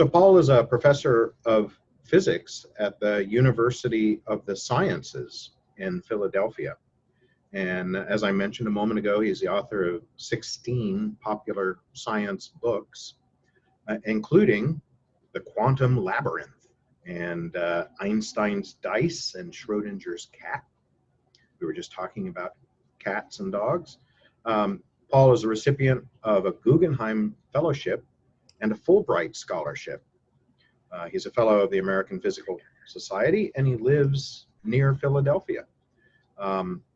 So Paul is a professor of physics at the University of the Sciences in Philadelphia. And as I mentioned a moment ago, he's the author of 16 popular science books, including The Quantum Labyrinth and Einstein's Dice and Schrodinger's Cat. We were just talking about cats and dogs. Paul is a recipient of a Guggenheim Fellowship and a Fulbright Scholarship. He's a fellow of the American Physical Society, and he lives near Philadelphia. I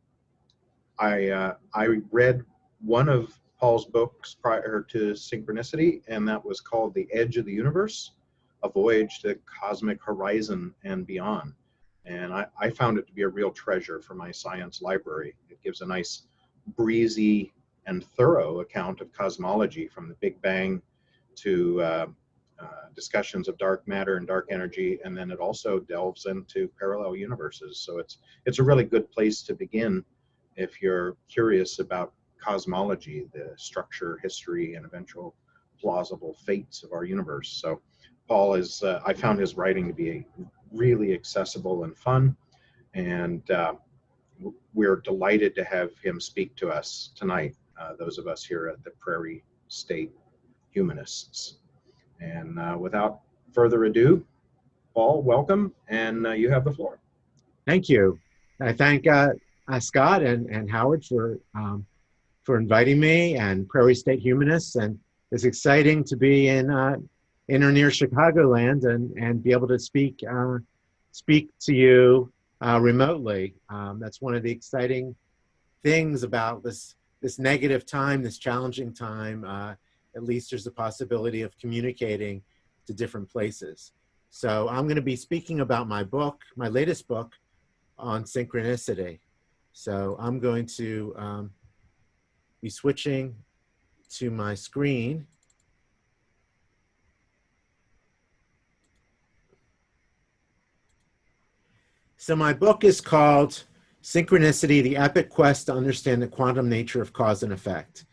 read one of Paul's books prior to Synchronicity, and that was called The Edge of the Universe, A Voyage to the Cosmic Horizon and Beyond. And I found it to be a real treasure for my science library. It gives a nice, breezy, and thorough account of cosmology, from the Big Bang to discussions of dark matter and dark energy, and then it also delves into parallel universes. So it's a really good place to begin if you're curious about cosmology, the structure, history, and eventual plausible fates of our universe. So Paul is, I found his writing to be really accessible and fun, and we're delighted to have him speak to us tonight, those of us here at the Prairie State Humanists. And without further ado, Paul, welcome, and you have the floor. Thank you. I thank Scott and Howard for inviting me, and Prairie State Humanists, and it's exciting to be in or near Chicagoland and be able to speak to you remotely. That's one of the exciting things about this negative time, this challenging time. At least there's a possibility of communicating to different places. So I'm going to be speaking about my book, my latest book on synchronicity. So I'm going to be switching to my screen. So my book is called Synchronicity, The Epic Quest to Understand the Quantum Nature of Cause and Effect.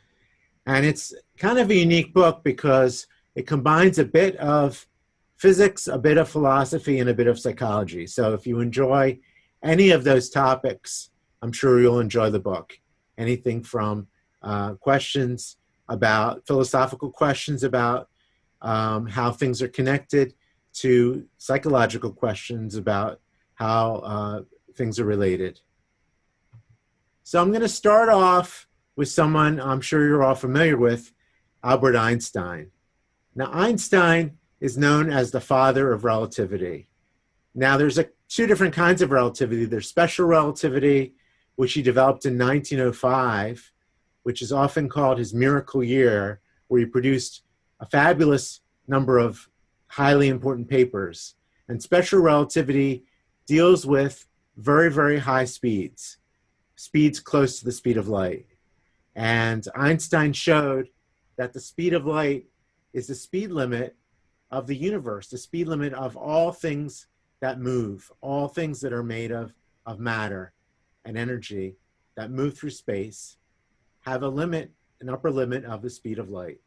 And it's kind of a unique book because it combines a bit of physics, a bit of philosophy, and a bit of psychology. So if you enjoy any of those topics, I'm sure you'll enjoy the book. Anything from questions about, philosophical questions about how things are connected, to psychological questions about how things are related. So I'm going to start off with someone I'm sure you're all familiar with, Albert Einstein. Now, Einstein is known as the father of relativity. Now, there's two different kinds of relativity. There's special relativity, which he developed in 1905, which is often called his miracle year, where he produced a fabulous number of highly important papers. And special relativity deals with very, very high speeds close to the speed of light. And Einstein showed that the speed of light is the speed limit of the universe, the speed limit of all things that move, all things that are made of matter and energy that move through space have a limit, an upper limit of the speed of light.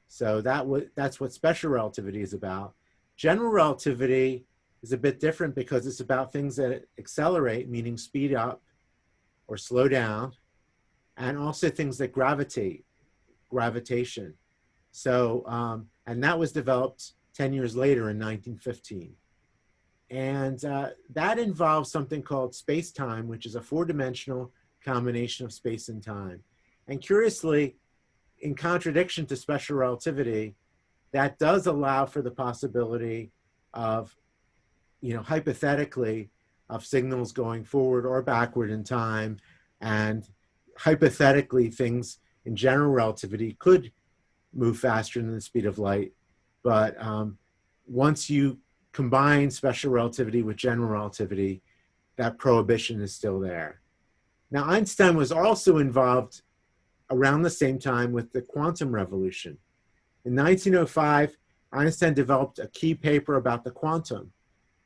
So that's what special relativity is about. General relativity is a bit different because it's about things that accelerate, meaning speed up or slow down, and also things that gravitate, gravitation. So, and that was developed 10 years later in 1915. And that involves something called space-time, which is a four-dimensional combination of space and time. And curiously, in contradiction to special relativity, that does allow for the possibility of, hypothetically, of signals going forward or backward in time. And hypothetically, things in general relativity could move faster than the speed of light. But once you combine special relativity with general relativity, that prohibition is still there. Now, Einstein was also involved around the same time with the quantum revolution. In 1905, Einstein developed a key paper about the quantum.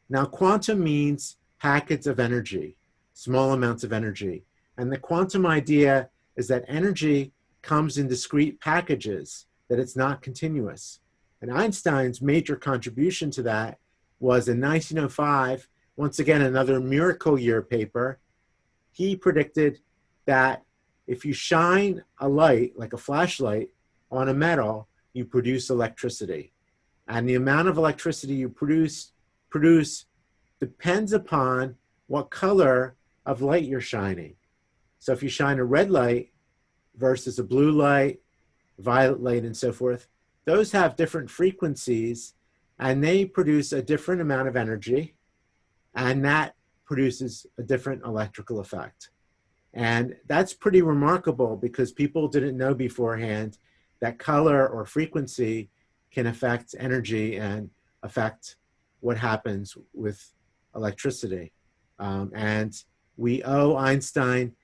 Now, quantum means packets of energy, small amounts of energy. And the quantum idea is that energy comes in discrete packages, that it's not continuous. And Einstein's major contribution to that was in 1905, once again, another miracle year paper. He predicted that if you shine a light, like a flashlight, on a metal, you produce electricity. And the amount of electricity you produce depends upon what color of light you're shining. So if you shine a red light versus a blue light, violet light, and so forth, those have different frequencies, and they produce a different amount of energy, and that produces a different electrical effect. And that's pretty remarkable because people didn't know beforehand that color or frequency can affect energy and affect what happens with electricity. And we owe Einstein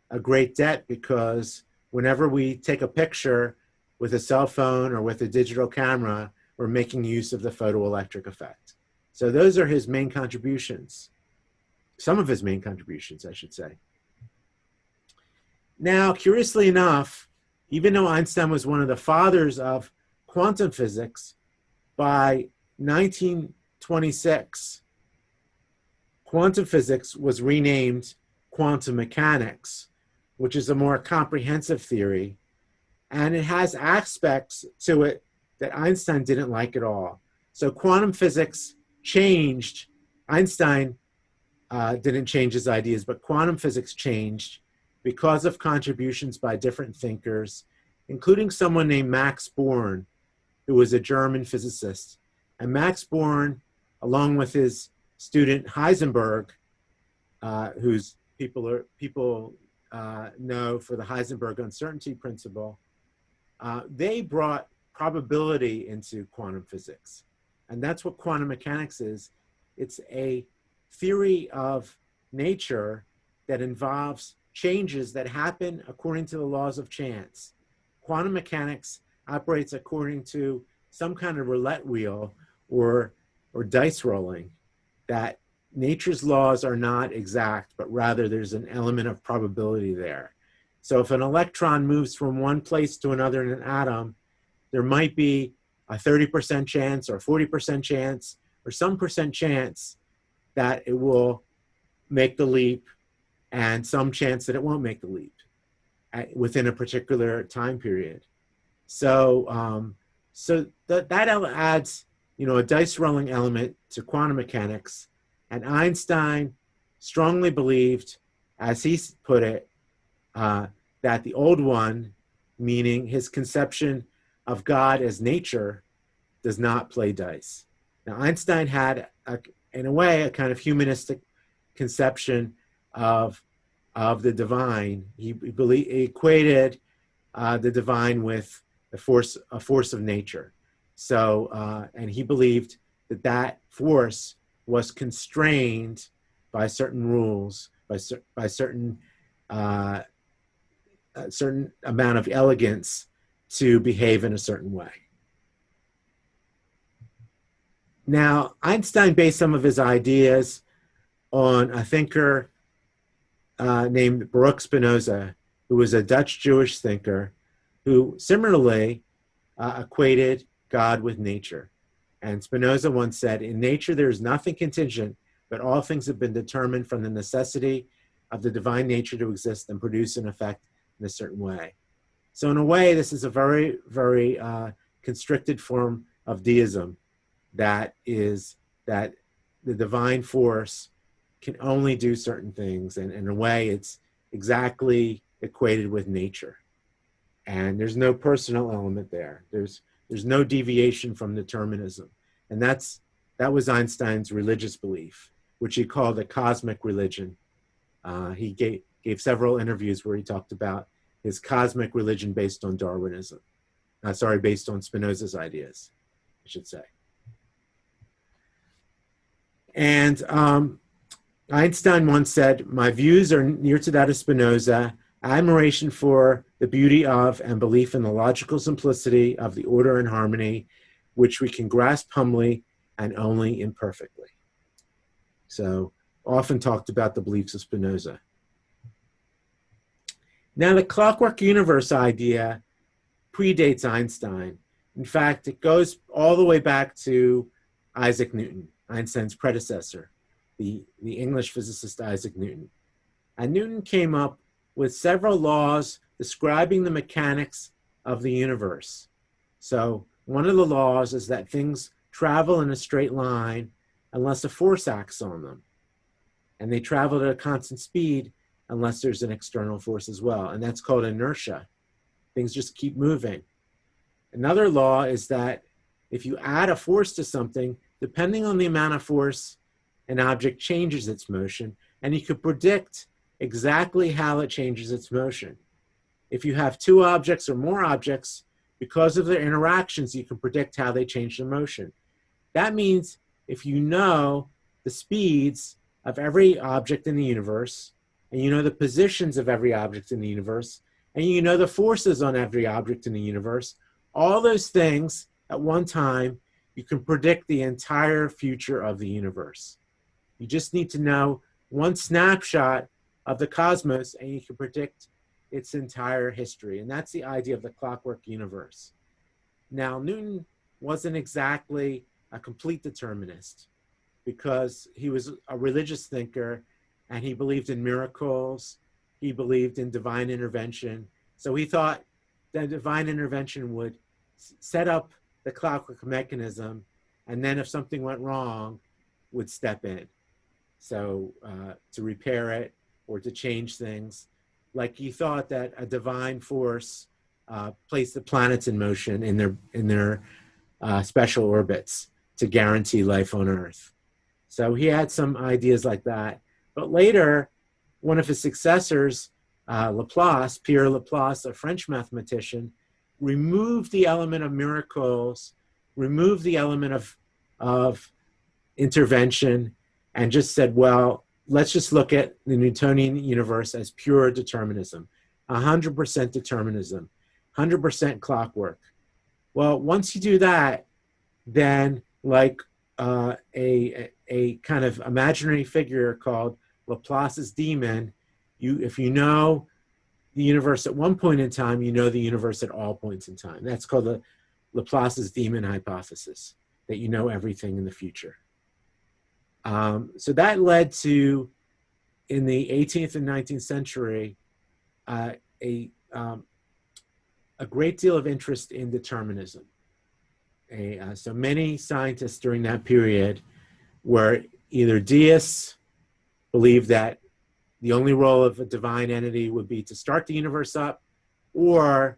a great debt because whenever we take a picture with a cell phone or with a digital camera, we're making use of the photoelectric effect. So those are his main contributions. Some of his main contributions, I should say. Now, curiously enough, even though Einstein was one of the fathers of quantum physics, by 1926, quantum physics was renamed quantum mechanics, which is a more comprehensive theory. And it has aspects to it that Einstein didn't like at all. So quantum physics changed. Einstein didn't change his ideas, but quantum physics changed because of contributions by different thinkers, including someone named Max Born, who was a German physicist. And Max Born, along with his student Heisenberg, whose people know for the Heisenberg uncertainty principle, they brought probability into quantum physics. And that's what quantum mechanics is. It's a theory of nature that involves changes that happen according to the laws of chance. Quantum mechanics operates according to some kind of roulette wheel or dice rolling, that nature's laws are not exact, but rather there's an element of probability there. So if an electron moves from one place to another in an atom, there might be a 30% chance or 40% chance or some percent chance that it will make the leap and some chance that it won't make the leap within a particular time period. So, that adds, a dice rolling element to quantum mechanics. And Einstein strongly believed, as he put it, that the old one, meaning his conception of God as nature, does not play dice. Now, Einstein had, in a way, a kind of humanistic conception of the divine. He equated the divine with a force of nature. So, and he believed that force was constrained by certain rules, by certain amount of elegance to behave in a certain way. Now, Einstein based some of his ideas on a thinker named Baruch Spinoza, who was a Dutch Jewish thinker who similarly equated God with nature. And Spinoza once said, "In nature there is nothing contingent, but all things have been determined from the necessity of the divine nature to exist and produce an effect in a certain way." So in a way, this is a very, very constricted form of deism, that is that the divine force can only do certain things, and in a way it's exactly equated with nature, and there's no personal element there. There's no deviation from determinism, and that was Einstein's religious belief, which he called a cosmic religion. He gave several interviews where he talked about his cosmic religion based on Darwinism. Based on Spinoza's ideas, I should say. And Einstein once said, "My views are near to that of Spinoza. Admiration for the beauty of and belief in the logical simplicity of the order and harmony, which we can grasp humbly and only imperfectly." So often talked about the beliefs of Spinoza. Now, the Clockwork Universe idea predates Einstein. In fact, it goes all the way back to Isaac Newton, Einstein's predecessor, the English physicist Isaac Newton. And Newton came up with several laws describing the mechanics of the universe. So one of the laws is that things travel in a straight line unless a force acts on them. And they travel at a constant speed unless there's an external force as well. And that's called inertia. Things just keep moving. Another law is that if you add a force to something, depending on the amount of force, an object changes its motion, and you could predict exactly how it changes its motion. If you have two objects or more objects, because of their interactions, you can predict how they change their motion. That means if you know the speeds of every object in the universe, and you know the positions of every object in the universe, and you know the forces on every object in the universe, all those things at one time, you can predict the entire future of the universe. You just need to know one snapshot of the cosmos and you can predict its entire history. And that's the idea of the Clockwork Universe. Now, Newton wasn't exactly a complete determinist because he was a religious thinker and he believed in miracles. He believed in divine intervention. So he thought that divine intervention would set up the clockwork mechanism, and then if something went wrong, would step in. So to repair it or to change things. Like he thought that a divine force placed the planets in motion in their special orbits to guarantee life on Earth. So he had some ideas like that. But later, one of his successors, Laplace, Pierre Laplace, a French mathematician, removed the element of miracles, removed the element of intervention, and just said, well, let's just look at the Newtonian universe as pure determinism, 100% determinism, 100% clockwork. Well, once you do that, then like a kind of imaginary figure called Laplace's demon, if you know the universe at one point in time, you know the universe at all points in time. That's called the Laplace's demon hypothesis, that you know everything in the future. So that led to, in the 18th and 19th century, a great deal of interest in determinism. So many scientists during that period were either deists, believed that the only role of a divine entity would be to start the universe up, or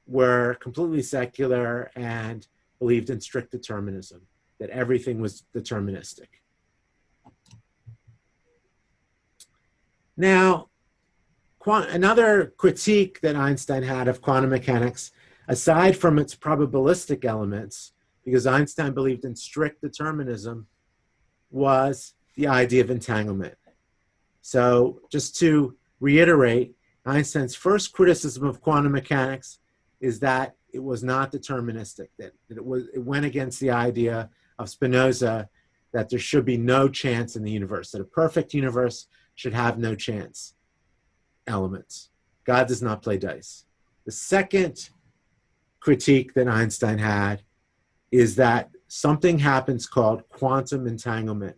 were completely secular and believed in strict determinism, that everything was deterministic. Now, another critique that Einstein had of quantum mechanics, aside from its probabilistic elements, because Einstein believed in strict determinism, was the idea of entanglement. So just to reiterate, Einstein's first criticism of quantum mechanics is that it was not deterministic, that it went against the idea of Spinoza that there should be no chance in the universe, that a perfect universe should have no chance elements. God does not play dice. The second critique that Einstein had is that something happens called quantum entanglement,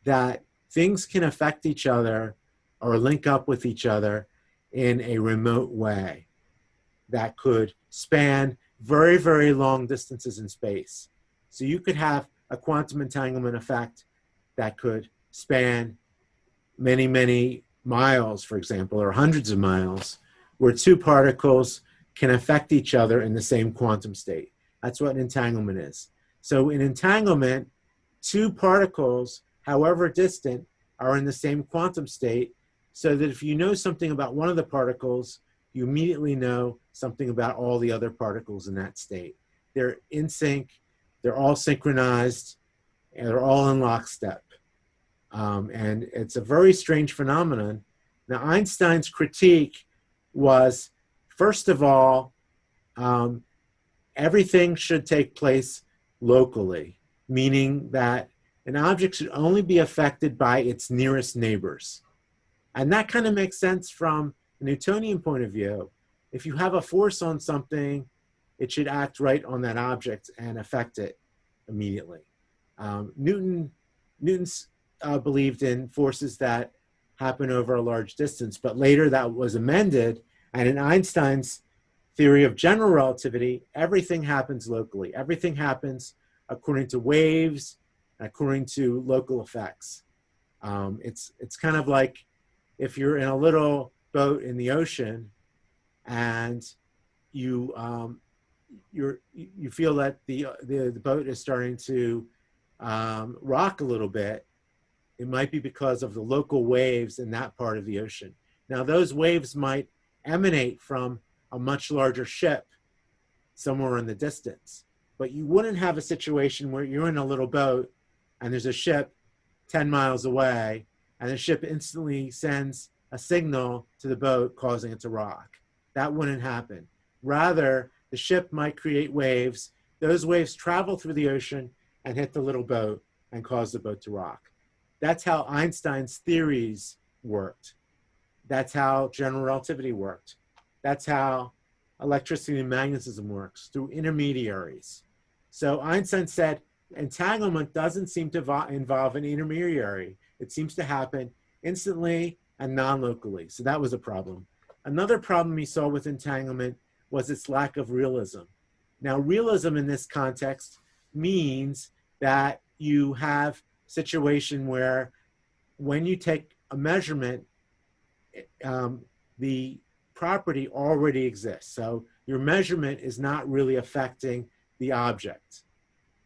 that things can affect each other or link up with each other in a remote way that could span very, very long distances in space. So you could have a quantum entanglement effect that could span many, many miles, for example, or hundreds of miles, where two particles can affect each other in the same quantum state. That's what an entanglement is. So in entanglement, two particles, however distant, are in the same quantum state, so that if you know something about one of the particles, you immediately know something about all the other particles in that state. They're in sync, they're all synchronized, and they're all in lockstep. And it's a very strange phenomenon. Now, Einstein's critique was, first of all, everything should take place locally, meaning that an object should only be affected by its nearest neighbors. And that kind of makes sense from a Newtonian point of view. If you have a force on something it should act right on that object and affect it immediately. Newton's believed in forces that happen over a large distance, but later that was amended, and in Einstein's theory of general relativity, everything happens locally. Everything happens according to waves, according to local effects. It's kind of like if you're in a little boat in the ocean and you feel that the boat is starting to rock a little bit, it might be because of the local waves in that part of the ocean. Now, those waves might emanate from a much larger ship somewhere in the distance, but you wouldn't have a situation where you're in a little boat and there's a ship 10 miles away and the ship instantly sends a signal to the boat causing it to rock. That wouldn't happen. Rather, the ship might create waves. Those waves travel through the ocean and hit the little boat and cause the boat to rock. That's how Einstein's theories worked. That's how general relativity worked. That's how electricity and magnetism works, through intermediaries. So Einstein said, entanglement doesn't seem to involve an intermediary. It seems to happen instantly and non-locally. So that was a problem. Another problem he saw with entanglement was its lack of realism. Now, realism in this context means that you have a situation where when you take a measurement, the property already exists. So your measurement is not really affecting the object.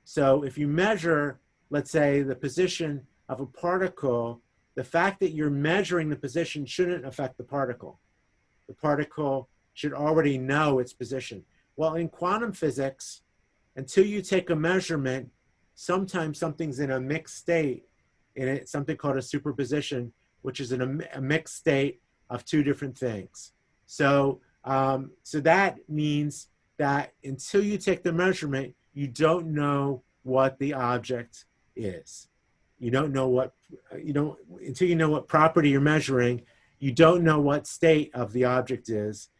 So if you measure, let's say, the position of a particle, the fact that you're measuring the position shouldn't affect the particle. The particle should already know its position. Well, in quantum physics, until you take a measurement, sometimes something's in a mixed state, in it, something called a superposition, which is in a mixed state of two different things. So, so that means that until you take the measurement, you don't know what the object is. You don't know what, until you know what property you're measuring, you don't know what state of the object is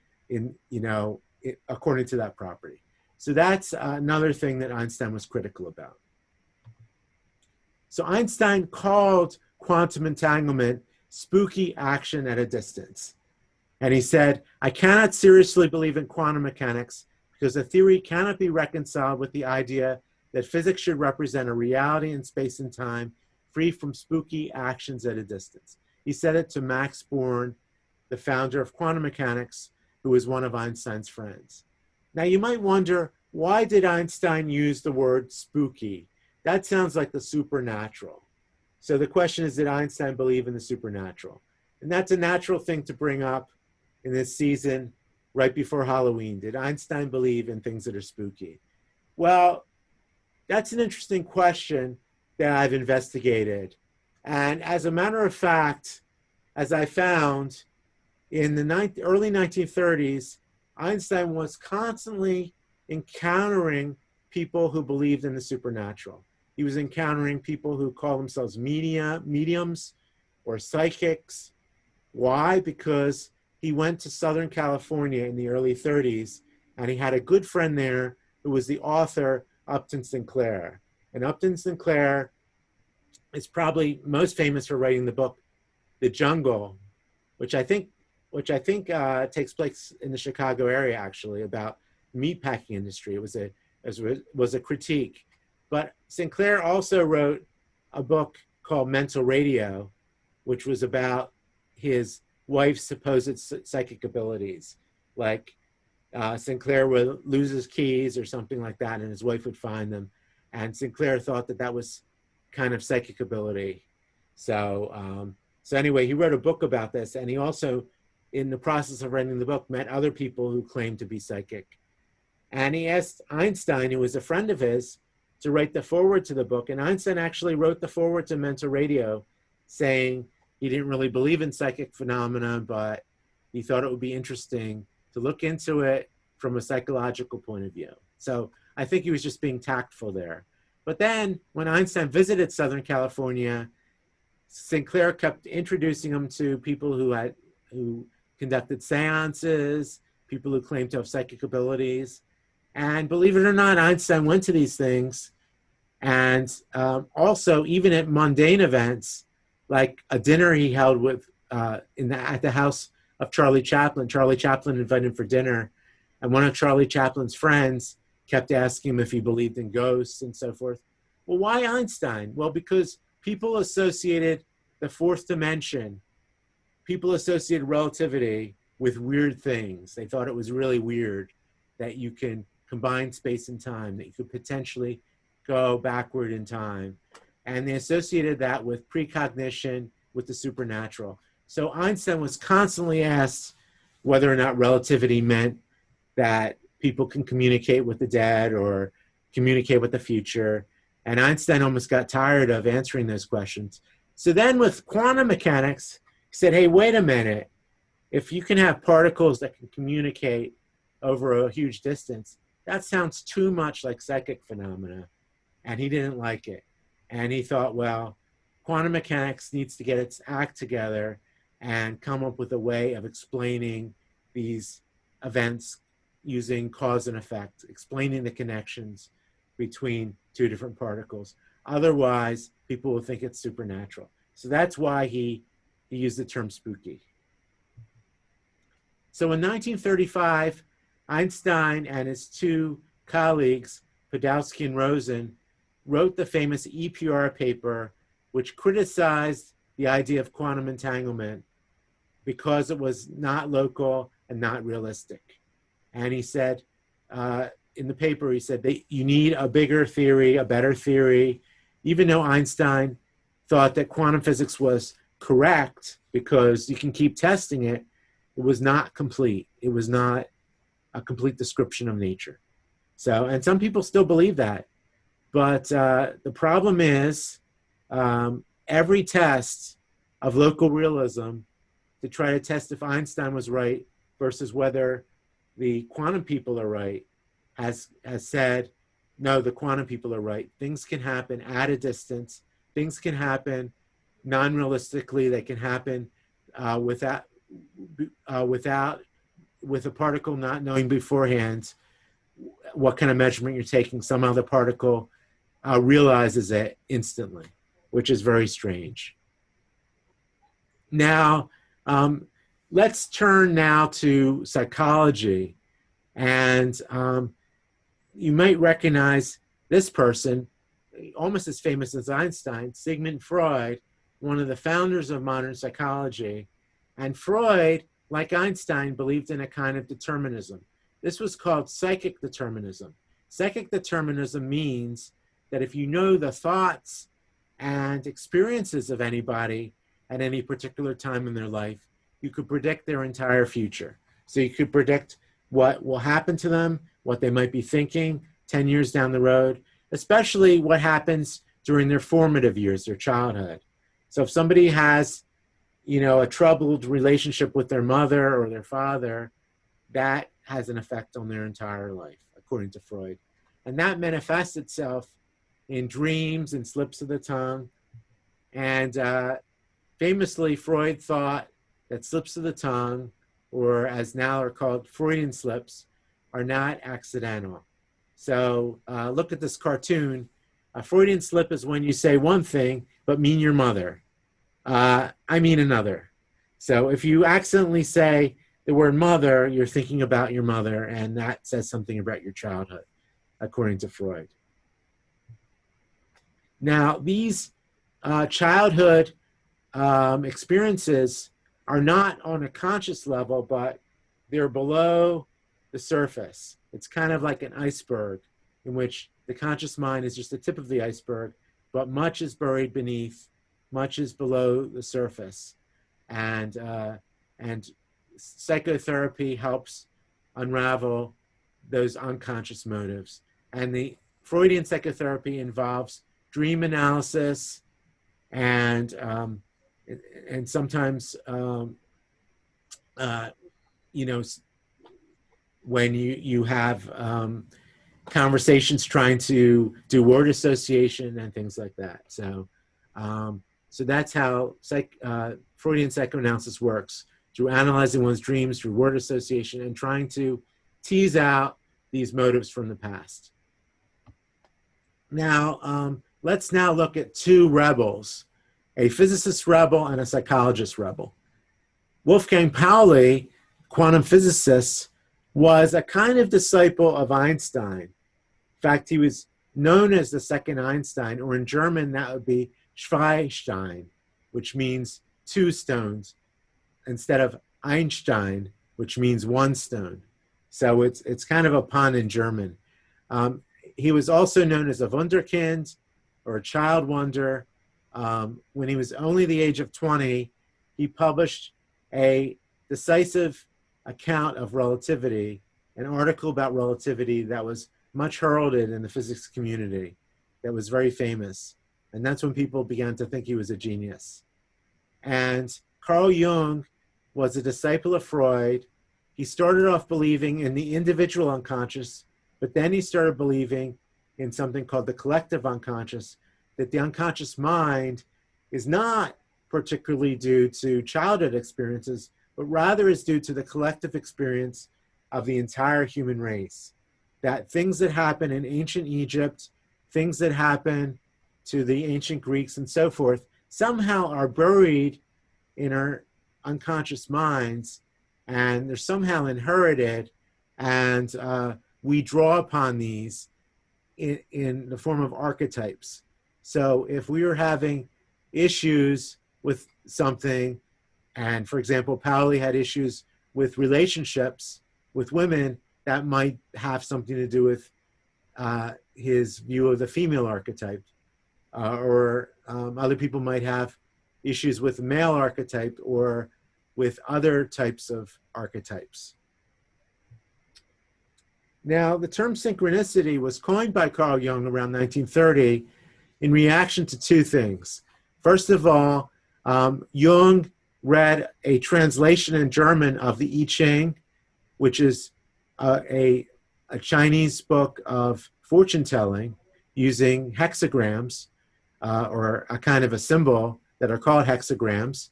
according to that property. So that's another thing that Einstein was critical about. So Einstein called quantum entanglement spooky action at a distance. And he said, I cannot seriously believe in quantum mechanics because the theory cannot be reconciled with the idea that physics should represent a reality in space and time free from spooky actions at a distance. He said it to Max Born, the founder of quantum mechanics, who was one of Einstein's friends. Now you might wonder, why did Einstein use the word spooky? That sounds like the supernatural. So the question is, did Einstein believe in the supernatural? And that's a natural thing to bring up in this season right before Halloween. Did Einstein believe in things that are spooky? Well, that's an interesting question that I've investigated. And as a matter of fact, as I found, in the early 1930s, Einstein was constantly encountering people who believed in the supernatural. He was encountering people who call themselves mediums or psychics. Why? Because he went to Southern California in the early 30s, and he had a good friend there who was the author Upton Sinclair. And Upton Sinclair is probably most famous for writing the book The Jungle, which I think takes place in the Chicago area, actually, about the meatpacking industry. It was a critique. But Sinclair also wrote a book called Mental Radio, which was about his wife's supposed psychic abilities. Like Sinclair would lose his keys or something like that, and his wife would find them. And Sinclair thought that that was kind of psychic ability. So, so anyway, he wrote a book about this, and he also, in the process of writing the book, met other people who claimed to be psychic. And he asked Einstein, who was a friend of his, to write the foreword to the book. And Einstein actually wrote the foreword to Mental Radio, saying he didn't really believe in psychic phenomena, but he thought it would be interesting to look into it from a psychological point of view. So I think he was just being tactful there. But then when Einstein visited Southern California, Sinclair kept introducing him to people who conducted seances, people who claimed to have psychic abilities. And believe it or not, Einstein went to these things. And also, even at mundane events, like a dinner he held with at the house of Charlie Chaplin. Charlie Chaplin invited him for dinner, and one of Charlie Chaplin's friends kept asking him if he believed in ghosts and so forth. Well, why Einstein? Well, because people associated the fourth dimension, people associated relativity with weird things. They thought it was really weird that you can combine space and time, that you could potentially go backward in time. And they associated that with precognition, with the supernatural. So Einstein was constantly asked whether or not relativity meant that people can communicate with the dead or communicate with the future. And Einstein almost got tired of answering those questions. So then with quantum mechanics, he said, hey, wait a minute. If you can have particles that can communicate over a huge distance, that sounds too much like psychic phenomena. And he didn't like it. And he thought, well, quantum mechanics needs to get its act together and come up with a way of explaining these events using cause and effect, explaining the connections between two different particles. Otherwise, people will think it's supernatural. So that's why he used the term spooky. So in 1935, Einstein and his two colleagues, Podolsky and Rosen, wrote the famous EPR paper, which criticized the idea of quantum entanglement because it was not local and not realistic. And he said, in the paper, he said that you need a bigger theory, a better theory, even though Einstein thought that quantum physics was correct because you can keep testing it, it was not complete. It was not a complete description of nature. So, and some people still believe that. But the problem is every test of local realism to try to test if Einstein was right versus whether the quantum people are right has said, no, the quantum people are right. Things can happen at a distance. Things can happen non-realistically. They can happen with a particle not knowing beforehand what kind of measurement you're taking. Somehow the particle realizes it instantly, which is very strange. Now, let's turn now to psychology. And you might recognize this person, almost as famous as Einstein, Sigmund Freud, one of the founders of modern psychology. And Freud, like Einstein, believed in a kind of determinism. This was called psychic determinism. Psychic determinism means that if you know the thoughts and experiences of anybody at any particular time in their life, you could predict their entire future. So you could predict what will happen to them, what they might be thinking 10 years down the road, especially what happens during their formative years, their childhood. So if somebody has, a troubled relationship with their mother or their father, that has an effect on their entire life, according to Freud. And that manifests itself in dreams and slips of the tongue. And famously, Freud thought that slips of the tongue, or as now are called Freudian slips, are not accidental. So look at this cartoon. A Freudian slip is when you say one thing, but mean your mother. I mean another. So if you accidentally say the word mother, you're thinking about your mother, and that says something about your childhood, according to Freud. Now, these childhood experiences are not on a conscious level, but they're below the surface. It's kind of like an iceberg in which the conscious mind is just the tip of the iceberg, but much is buried beneath, much is below the surface. And psychotherapy helps unravel those unconscious motives. And the Freudian psychotherapy involves dream analysis and sometimes, when you have conversations trying to do word association and things like that. So, so that's how Freudian psychoanalysis works, through analyzing one's dreams, through word association, and trying to tease out these motives from the past. Now, let's now look at two rebels, a physicist rebel and a psychologist rebel. Wolfgang Pauli, quantum physicist, was a kind of disciple of Einstein. In fact, he was known as the second Einstein, or in German, that would be Zweistein, which means two stones, instead of Einstein, which means one stone. So it's kind of a pun in German. He was also known as a Wunderkind, or a child wonder. When he was only the age of 20, he published a decisive account of relativity, an article about relativity that was much heralded in the physics community, that was very famous. And that's when people began to think he was a genius. And Carl Jung was a disciple of Freud. He started off believing in the individual unconscious, but then he started believing in something called the collective unconscious, that the unconscious mind is not particularly due to childhood experiences, but rather is due to the collective experience of the entire human race. That things that happen in ancient Egypt, things that happen to the ancient Greeks and so forth, somehow are buried in our unconscious minds, and they're somehow inherited, and we draw upon these in the form of archetypes. So if we were having issues with something, and for example, Pauli had issues with relationships with women, that might have something to do with his view of the female archetype. Or other people might have issues with the male archetype or with other types of archetypes. Now, the term synchronicity was coined by Carl Jung around 1930 in reaction to two things. First of all, Jung read a translation in German of the I Ching, which is a Chinese book of fortune telling using hexagrams, or a kind of a symbol that are called hexagrams,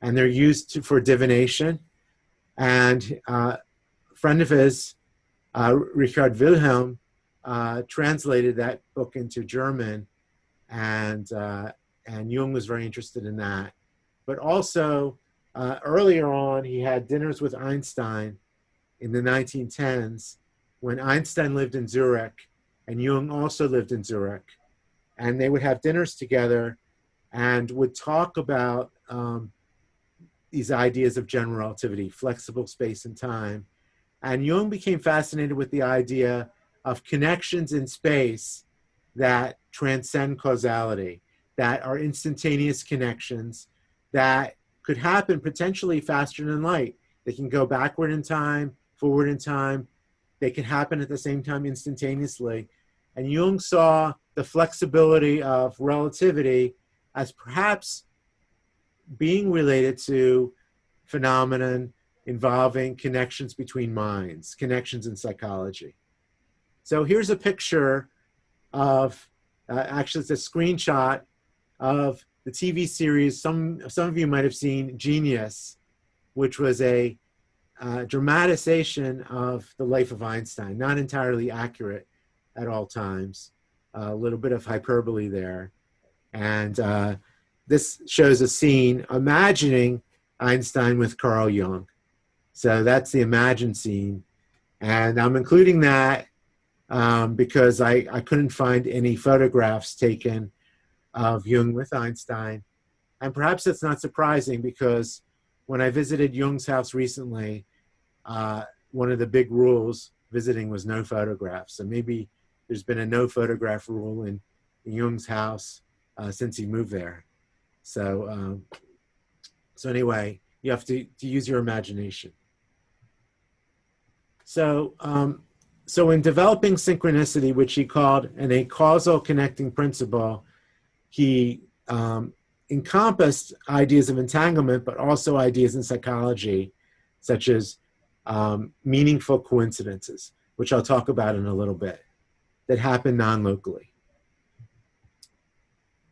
and they're used for divination. And a friend of his, Richard Wilhelm, translated that book into German, and Jung was very interested in that. But also, earlier on, he had dinners with Einstein in the 1910s, when Einstein lived in Zurich, and Jung also lived in Zurich. And they would have dinners together and would talk about these ideas of general relativity, flexible space and time. And Jung became fascinated with the idea of connections in space that transcend causality, that are instantaneous connections that could happen potentially faster than light. They can go backward in time, forward in time. They can happen at the same time instantaneously. And Jung saw the flexibility of relativity as perhaps being related to phenomenon involving connections between minds, connections in psychology. So here's a picture of, actually it's a screenshot of the TV series, some of you might have seen Genius, which was a dramatization of the life of Einstein, not entirely accurate at all times, a little bit of hyperbole there. And this shows a scene imagining Einstein with Carl Jung. So that's the imagined scene. And I'm including that because I couldn't find any photographs taken of Jung with Einstein. And perhaps that's not surprising, because when I visited Jung's house recently, one of the big rules visiting was no photographs. So maybe there's been a no photograph rule in Jung's house since he moved there. So, so anyway, you have to use your imagination. So, so in developing synchronicity, which he called a causal connecting principle, he encompassed ideas of entanglement, but also ideas in psychology, such as meaningful coincidences, which I'll talk about in a little bit, that happen non-locally.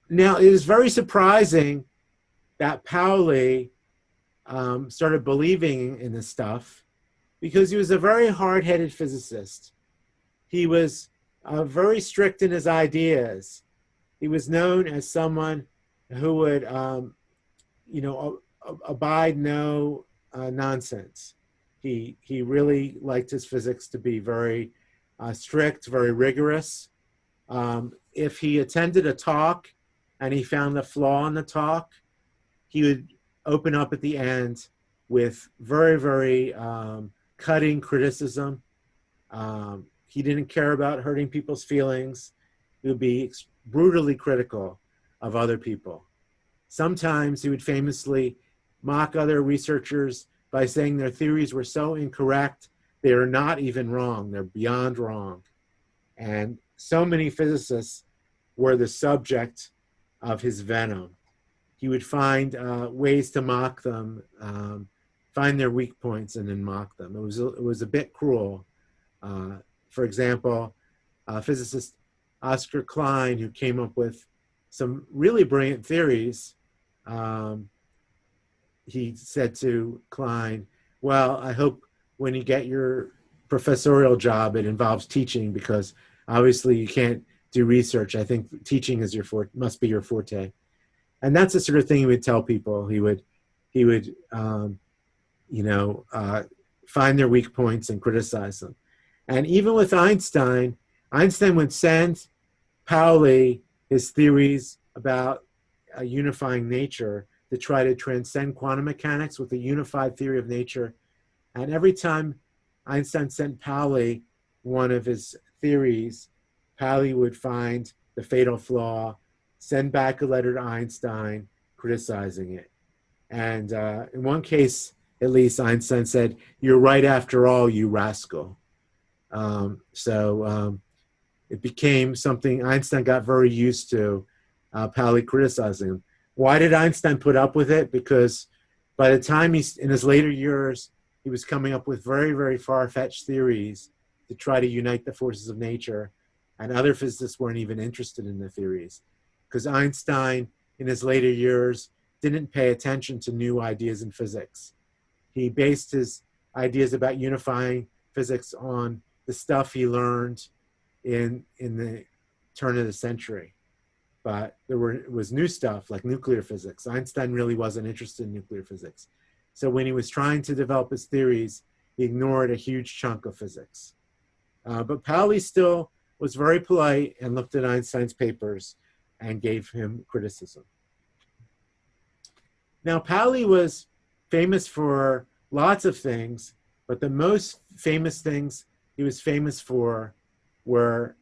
Now, it is very surprising that Pauli started believing in this stuff, because he was a very hard-headed physicist. he was very strict in his ideas. He was known as someone who would, abide no nonsense. He really liked his physics to be very strict, very rigorous. If he attended a talk and he found a flaw in the talk, he would open up at the end with very, very cutting criticism. He didn't care about hurting people's feelings. He would be brutally critical of other people. Sometimes he would famously mock other researchers by saying their theories were so incorrect, they are not even wrong, they're beyond wrong. And so many physicists were the subject of his venom. He would find ways to mock them, find their weak points and then mock them. It was a bit cruel. For example, physicist Oscar Klein, who came up with some really brilliant theories, he said to Klein, well, I hope when you get your professorial job, it involves teaching, because obviously you can't do research. I think teaching is must be your forte. And that's the sort of thing he would tell people. He would find their weak points and criticize them. And even with Einstein would send Pauli his theories about a unifying nature to try to transcend quantum mechanics with a unified theory of nature. And every time Einstein sent Pauli one of his theories, Pauli would find the fatal flaw, send back a letter to Einstein criticizing it. And in one case, at least, Einstein said, "You're right after all, you rascal." It became something Einstein got very used to, Pauli criticizing him. Why did Einstein put up with it? Because by the time in his later years, he was coming up with very, very far-fetched theories to try to unite the forces of nature, and other physicists weren't even interested in the theories. Because Einstein, in his later years, didn't pay attention to new ideas in physics. He based his ideas about unifying physics on the stuff he learned in the turn of the century. But there was new stuff like nuclear physics. Einstein really wasn't interested in nuclear physics. So when he was trying to develop his theories, he ignored a huge chunk of physics. But Pauli still was very polite and looked at Einstein's papers and gave him criticism. Now, Pauli was famous for lots of things, but the most famous things he was famous for were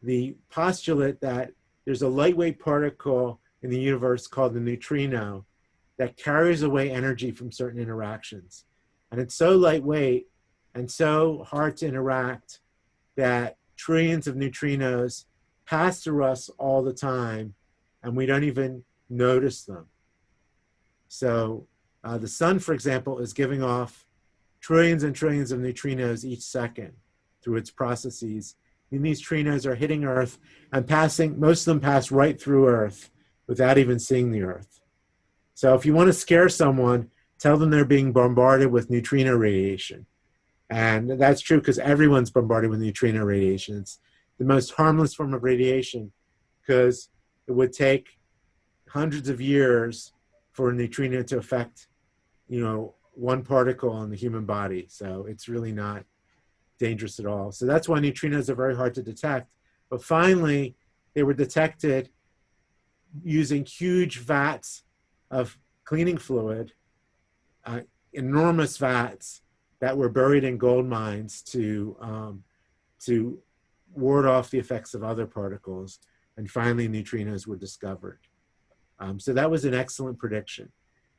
the postulate that there's a lightweight particle in the universe called the neutrino that carries away energy from certain interactions. And it's so lightweight and so hard to interact that trillions of neutrinos pass through us all the time, and we don't even notice them. So the sun, for example, is giving off trillions and trillions of neutrinos each second through its processes. And these neutrinos are hitting Earth and passing, most of them pass right through Earth without even seeing the Earth. So if you want to scare someone, tell them they're being bombarded with neutrino radiation. And that's true because everyone's bombarded with neutrino radiation. It's the most harmless form of radiation because it would take hundreds of years for a neutrino to affect, one particle in the human body. So it's really not dangerous at all. So that's why neutrinos are very hard to detect. But finally, they were detected using huge vats of cleaning fluid, enormous vats that were buried in gold mines to ward off the effects of other particles. And finally, neutrinos were discovered. So that was an excellent prediction.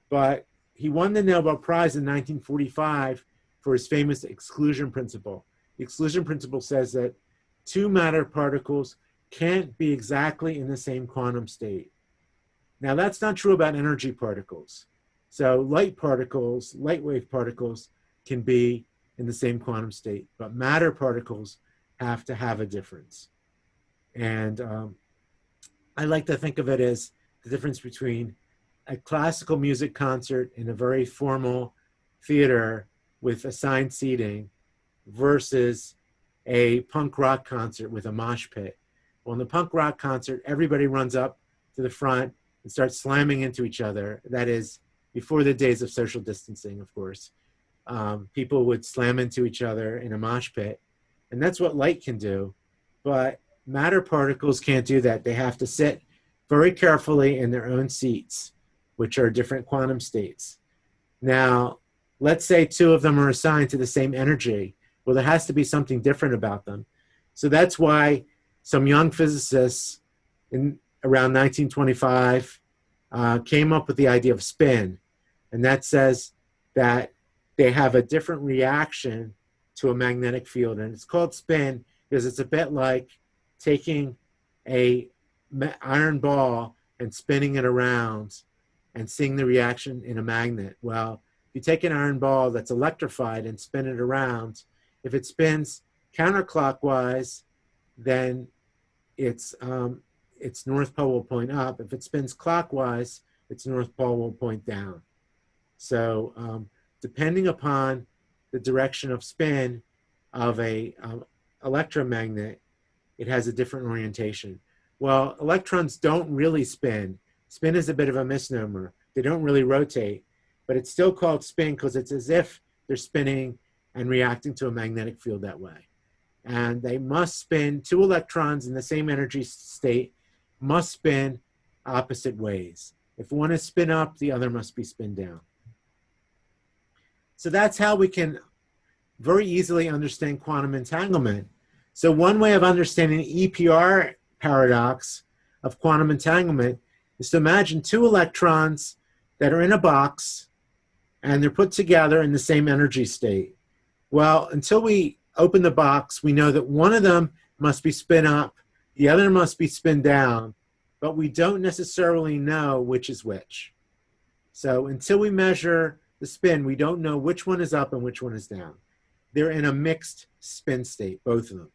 But he won the Nobel Prize in 1945 for his famous exclusion principle. The exclusion principle says that two matter particles can't be exactly in the same quantum state. Now, that's not true about energy particles. So light particles, light wave particles, can be in the same quantum state, but matter particles have to have a difference. And I like to think of it as the difference between a classical music concert in a very formal theater with assigned seating versus a punk rock concert with a mosh pit. Well, in the punk rock concert, everybody runs up to the front and starts slamming into each other. That is, before the days of social distancing, of course. People would slam into each other in a mosh pit. And that's what light can do. But matter particles can't do that. They have to sit very carefully in their own seats, which are different quantum states. Now, let's say two of them are assigned to the same energy. Well, there has to be something different about them. So that's why some young physicists in around 1925 came up with the idea of spin. And that says that they have a different reaction to a magnetic field. And it's called spin because it's a bit like taking a iron ball and spinning it around and seeing the reaction in a magnet. Well, if you take an iron ball that's electrified and spin it around, if it spins counterclockwise, then its north pole will point up. If it spins clockwise, its north pole will point down. So depending upon the direction of spin of a electromagnet, it has a different orientation. Well, electrons don't really spin. Spin is a bit of a misnomer. They don't really rotate, but it's still called spin because it's as if they're spinning and reacting to a magnetic field that way. And they must spin, two electrons in the same energy state must spin opposite ways. If one is spin up, the other must be spin down. So that's how we can very easily understand quantum entanglement. So one way of understanding the EPR paradox of quantum entanglement is to imagine two electrons that are in a box and they're put together in the same energy state. Well, until we open the box, we know that one of them must be spin up, the other must be spin down, but we don't necessarily know which is which. So until we measure the spin, we don't know which one is up and which one is down. They're in a mixed spin state, both of them.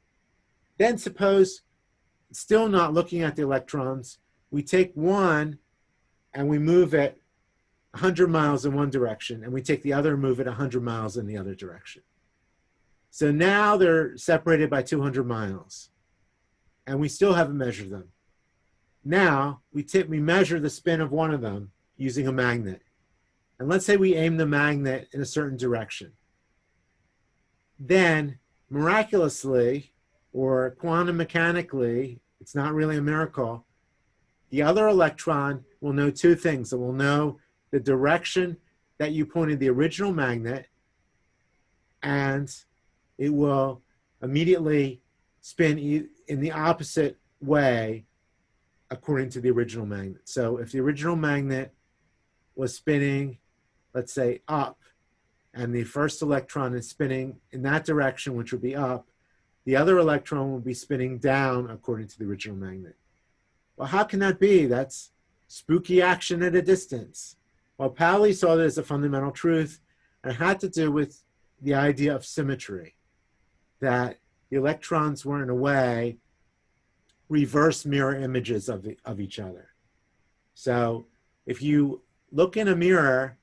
Then suppose, still not looking at the electrons, we take one and we move it 100 miles in one direction, and we take the other and move it 100 miles in the other direction. So now they're separated by 200 miles, and we still haven't measured them. Now we measure the spin of one of them using a magnet. And let's say we aim the magnet in a certain direction. Then miraculously, or quantum mechanically, it's not really a miracle, the other electron will know two things. It will know the direction that you pointed the original magnet, and it will immediately spin in the opposite way according to the original magnet. So if the original magnet was spinning, let's say, up, and the first electron is spinning in that direction, which would be up, the other electron will be spinning down according to the original magnet. Well, how can that be? That's spooky action at a distance. Well, Pauli saw that as a fundamental truth, and it had to do with the idea of symmetry, that the electrons were in a way reverse mirror images of each other. So if you look in a mirror,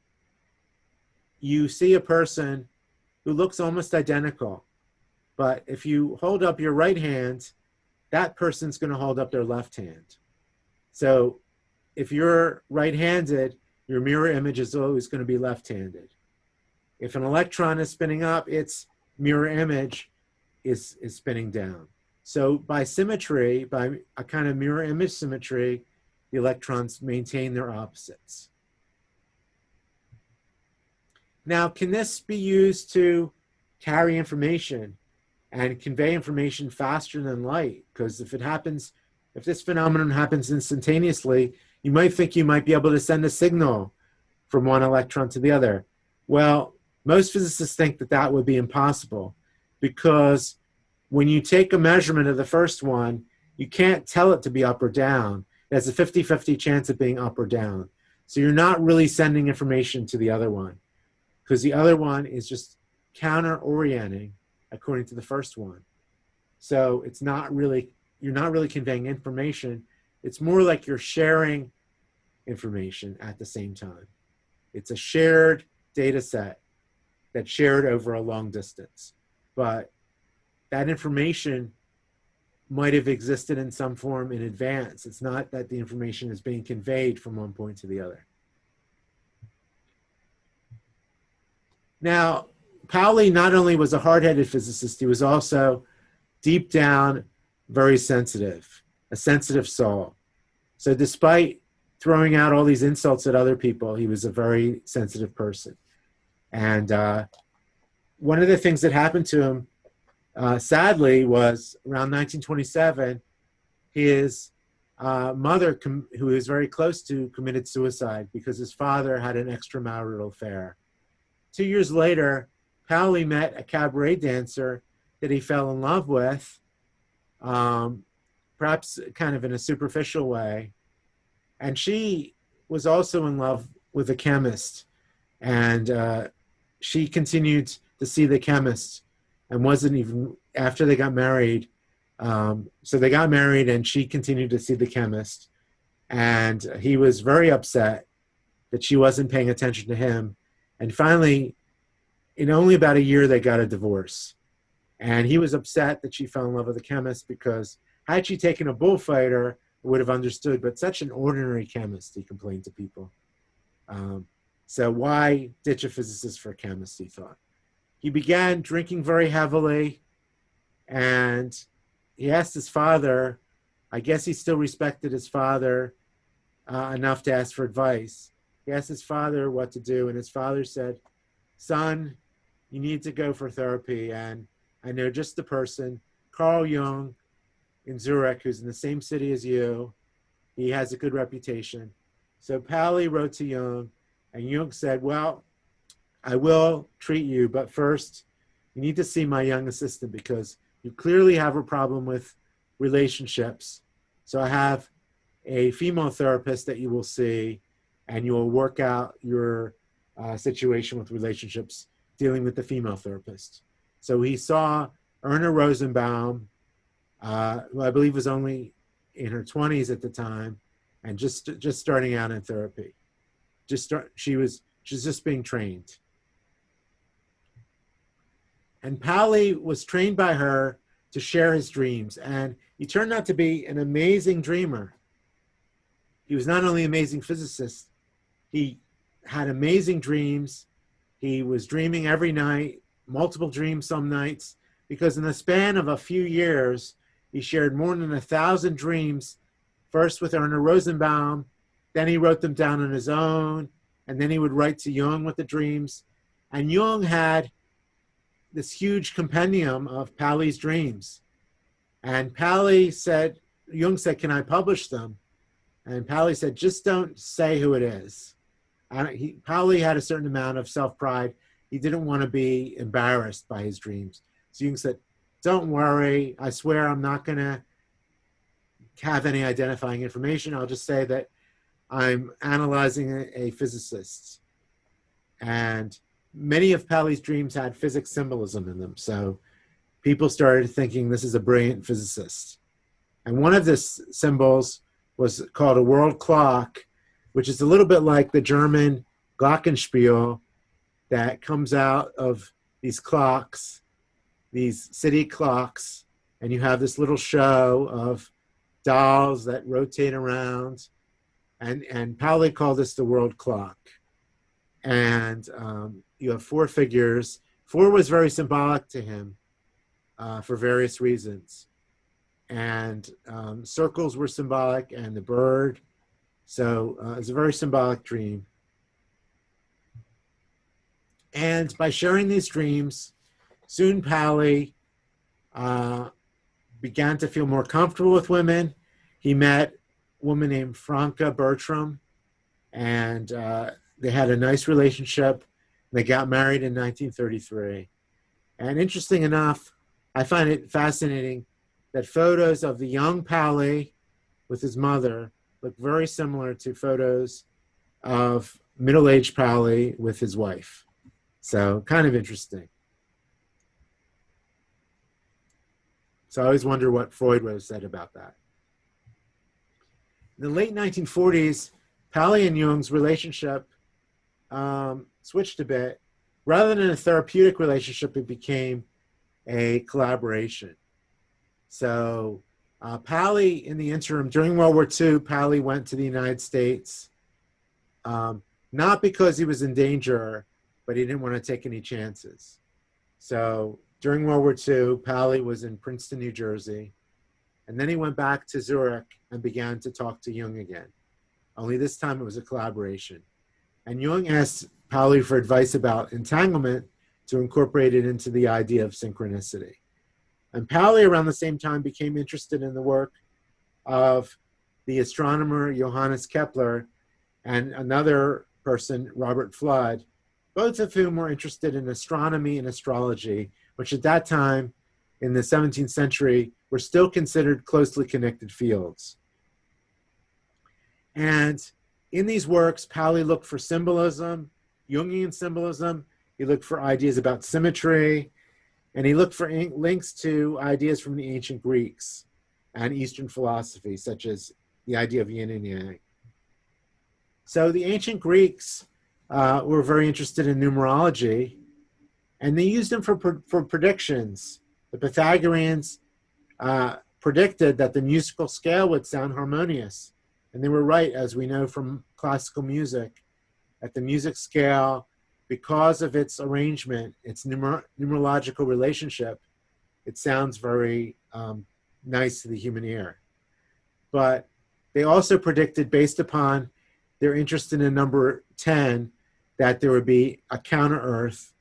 you see a person who looks almost identical. But if you hold up your right hand, that person's going to hold up their left hand. So if you're right-handed, your mirror image is always going to be left-handed. If an electron is spinning up, its mirror image is spinning down. So by symmetry, by a kind of mirror image symmetry, the electrons maintain their opposites. Now, can this be used to carry information and convey information faster than light? Because if this phenomenon happens instantaneously, you might think you might be able to send a signal from one electron to the other. Well, most physicists think that that would be impossible, because when you take a measurement of the first one, you can't tell it to be up or down. There's a 50-50 chance of being up or down. So you're not really sending information to the other one, because the other one is just counter-orienting according to the first one. So it's not really, you're not really conveying information. It's more like you're sharing information at the same time. It's a shared data set that's shared over a long distance. But that information might have existed in some form in advance. It's not that the information is being conveyed from one point to the other. Now, Pauli not only was a hard-headed physicist, he was also deep down very sensitive, a sensitive soul. So despite throwing out all these insults at other people, he was a very sensitive person. And one of the things that happened to him, sadly, was around 1927, his mother, who he was very close to, committed suicide because his father had an extramarital affair. 2 years later, Pauli met a cabaret dancer that he fell in love with, perhaps kind of in a superficial way. And she was also in love with a chemist. And she continued to see the chemist and wasn't even, after they got married, so they got married and she continued to see the chemist. And he was very upset that she wasn't paying attention to him. And finally, in only about a year, they got a divorce. And he was upset that she fell in love with a chemist because had she taken a bullfighter, would have understood, but such an ordinary chemist, he complained to people. So why ditch a physicist for a chemist, he thought. He began drinking very heavily, and he asked his father, I guess he still respected his father enough to ask for advice. He asked his father what to do, and his father said, son, you need to go for therapy, and I know just the person, Carl Jung in Zurich, who's in the same city as you. He has a good reputation. So Pauli wrote to Jung, and Jung said, well, I will treat you, but first you need to see my young assistant because you clearly have a problem with relationships. So I have a female therapist that you will see, and you will work out your situation with relationships dealing with the female therapist. So he saw Erna Rosenbaum, who I believe was only in her 20s at the time, and just starting out in therapy. She's just being trained. And Pauli was trained by her to share his dreams, and he turned out to be an amazing dreamer. He was not only an amazing physicist, he had amazing dreams. He was dreaming every night, multiple dreams some nights, because in the span of a few years, he shared more than 1,000 dreams, first with Erna Rosenbaum, then he wrote them down on his own, and then he would write to Jung with the dreams. And Jung had this huge compendium of Pauli's dreams. And Jung said, can I publish them? And Pauli said, just don't say who it is. Pauli had a certain amount of self-pride. He didn't want to be embarrassed by his dreams. So Jung said, don't worry. I swear I'm not going to have any identifying information. I'll just say that I'm analyzing a physicist. And many of Pauli's dreams had physics symbolism in them. So people started thinking this is a brilliant physicist. And one of the symbols was called a world clock, which is a little bit like the German Glockenspiel that comes out of these clocks, these city clocks, and you have this little show of dolls that rotate around. And Pauli called this the world clock. And you have 4 figures. 4 was very symbolic to him for various reasons. And circles were symbolic, and the bird. So it's a very symbolic dream. And by sharing these dreams, soon Pauli began to feel more comfortable with women. He met a woman named Franca Bertram, and they had a nice relationship. They got married in 1933. And interesting enough, I find it fascinating that photos of the young Pauli with his mother look very similar to photos of middle-aged Pauli with his wife. So kind of interesting. So I always wonder what Freud would have said about that. In the late 1940s, Pauli and Jung's relationship switched a bit. Rather than a therapeutic relationship, it became a collaboration. So Pauli, in the interim, during World War II, Pauli went to the United States, not because he was in danger, but he didn't want to take any chances. So during World War II, Pauli was in Princeton, New Jersey, and then he went back to Zurich and began to talk to Jung again. Only this time it was a collaboration. And Jung asked Pauli for advice about entanglement to incorporate it into the idea of synchronicity. And Pauli, around the same time, became interested in the work of the astronomer Johannes Kepler and another person, Robert Fludd, both of whom were interested in astronomy and astrology, which at that time in the 17th century were still considered closely connected fields. And in these works, Pauli looked for symbolism, Jungian symbolism. He looked for ideas about symmetry, and he looked for links to ideas from the ancient Greeks and Eastern philosophy, such as the idea of yin and yang. So the ancient Greeks were very interested in numerology, and they used them for predictions. The Pythagoreans predicted that the musical scale would sound harmonious. And they were right, as we know from classical music, that the music scale, because of its arrangement, its numerological relationship, it sounds very nice to the human ear. But they also predicted, based upon their interest in the number 10, that there would be a counter-Earth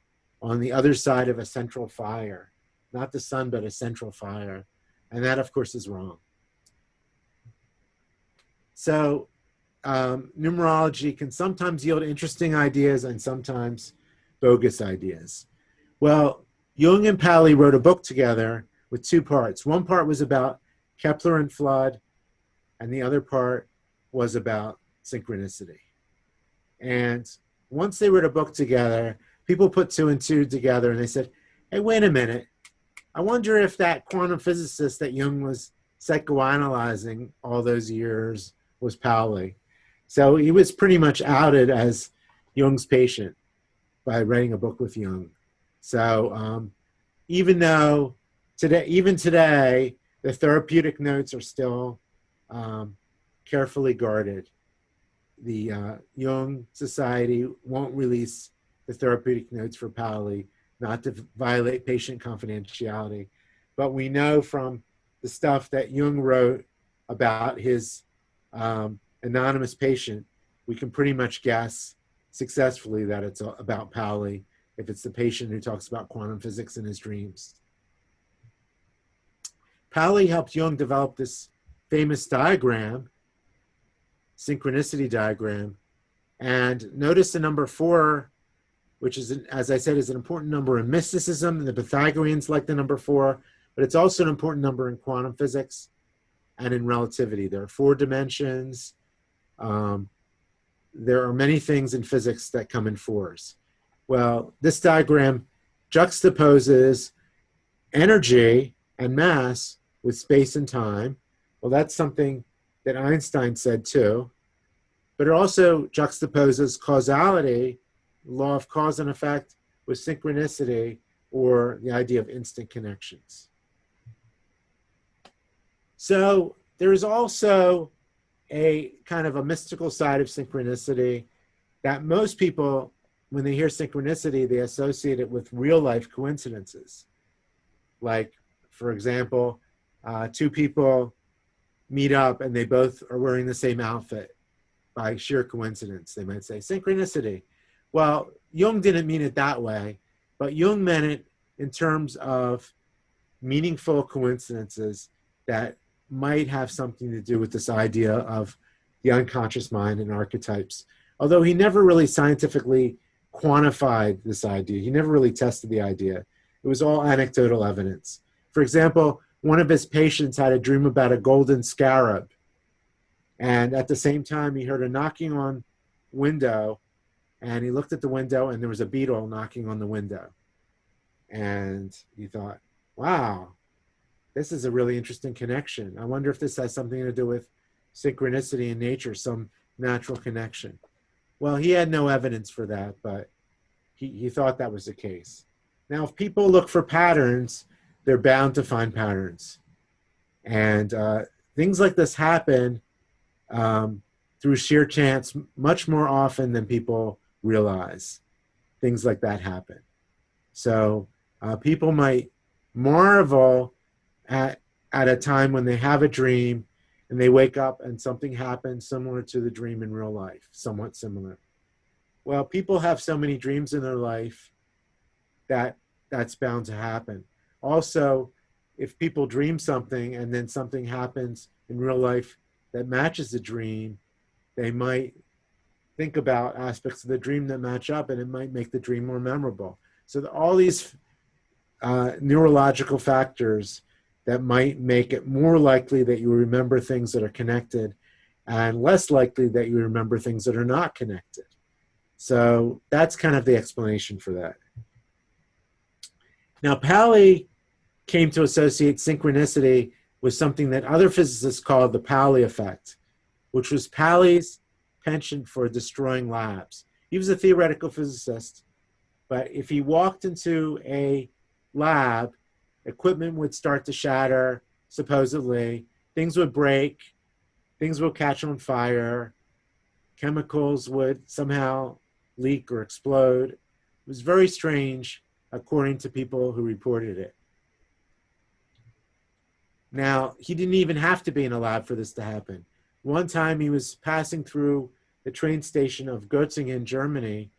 on the other side of a central fire. Not the sun, but a central fire. And that, of course, is wrong. So numerology can sometimes yield interesting ideas and sometimes bogus ideas. Well, Jung and Pauli wrote a book together with two parts. One part was about Kepler and Fludd, and the other part was about synchronicity. And once they wrote a book together, people put two and two together and they said, hey, wait a minute. I wonder if that quantum physicist that Jung was psychoanalyzing all those years was Pauli. So he was pretty much outed as Jung's patient by writing a book with Jung. So even though even today, the therapeutic notes are still carefully guarded. The Jung Society won't release the therapeutic notes for Pauli, not to violate patient confidentiality. But we know from the stuff that Jung wrote about his anonymous patient, we can pretty much guess successfully that it's about Pauli if it's the patient who talks about quantum physics in his dreams. Pauli helped Jung develop this famous diagram, synchronicity diagram, and notice the number 4, which is, as I said, is an important number in mysticism, and the Pythagoreans like the number 4, but it's also an important number in quantum physics and in relativity. There are 4 dimensions. There are many things in physics that come in 4s. Well, this diagram juxtaposes energy and mass with space and time. Well, that's something that Einstein said too. But it also juxtaposes causality, law of cause and effect, with synchronicity, or the idea of instant connections. So there is also a kind of a mystical side of synchronicity that most people, when they hear synchronicity, they associate it with real life coincidences. Like, for example, 2 people meet up and they both are wearing the same outfit by sheer coincidence. They might say synchronicity. Well, Jung didn't mean it that way, but Jung meant it in terms of meaningful coincidences that might have something to do with this idea of the unconscious mind and archetypes. Although he never really scientifically quantified this idea. He never really tested the idea. It was all anecdotal evidence. For example, one of his patients had a dream about a golden scarab. And at the same time, he heard a knocking on window, and he looked at the window and there was a beetle knocking on the window. And he thought, wow, this is a really interesting connection. I wonder if this has something to do with synchronicity in nature, some natural connection. Well, he had no evidence for that, but he thought that was the case. Now, if people look for patterns, they're bound to find patterns. And things like this happen through sheer chance much more often than people realize. Things like that happen. So people might marvel at a time when they have a dream and they wake up and something happens similar to the dream in real life, somewhat similar. Well, people have so many dreams in their life that that's bound to happen. Also, if people dream something and then something happens in real life that matches the dream, they might think about aspects of the dream that match up, and it might make the dream more memorable. So all these neurological factors that might make it more likely that you remember things that are connected and less likely that you remember things that are not connected. So that's kind of the explanation for that. Now, Pauli came to associate synchronicity with something that other physicists called the Pauli Effect, which was Pauli's penchant for destroying labs. He was a theoretical physicist, but if he walked into a lab, equipment would start to shatter, supposedly, things would break, things would catch on fire, chemicals would somehow leak or explode. It was very strange, according to people who reported it. Now, he didn't even have to be in a lab for this to happen. One time he was passing through the train station of Göttingen, Germany,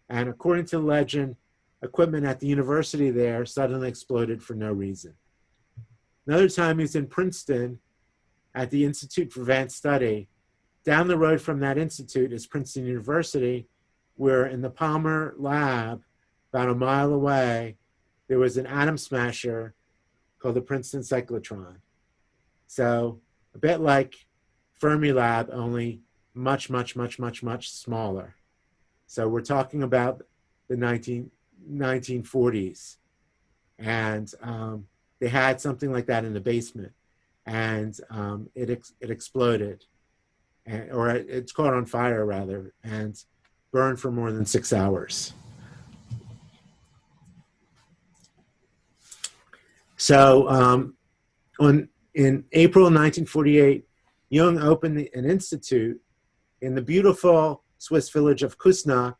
and according to legend, equipment at the university there suddenly exploded for no reason. Another time he was in Princeton at the Institute for Advanced Study. Down the road from that institute is Princeton University, where in the Palmer lab, about a mile away, there was an atom smasher called the Princeton cyclotron. So a bit like Fermilab, only much, much, much, much, much smaller. So we're talking about the 1940s. And they had something like that in the basement. And it exploded. Or it's caught on fire, rather, and burned for more than 6 hours. So in April 1948, Jung opened an institute in the beautiful Swiss village of Küsnacht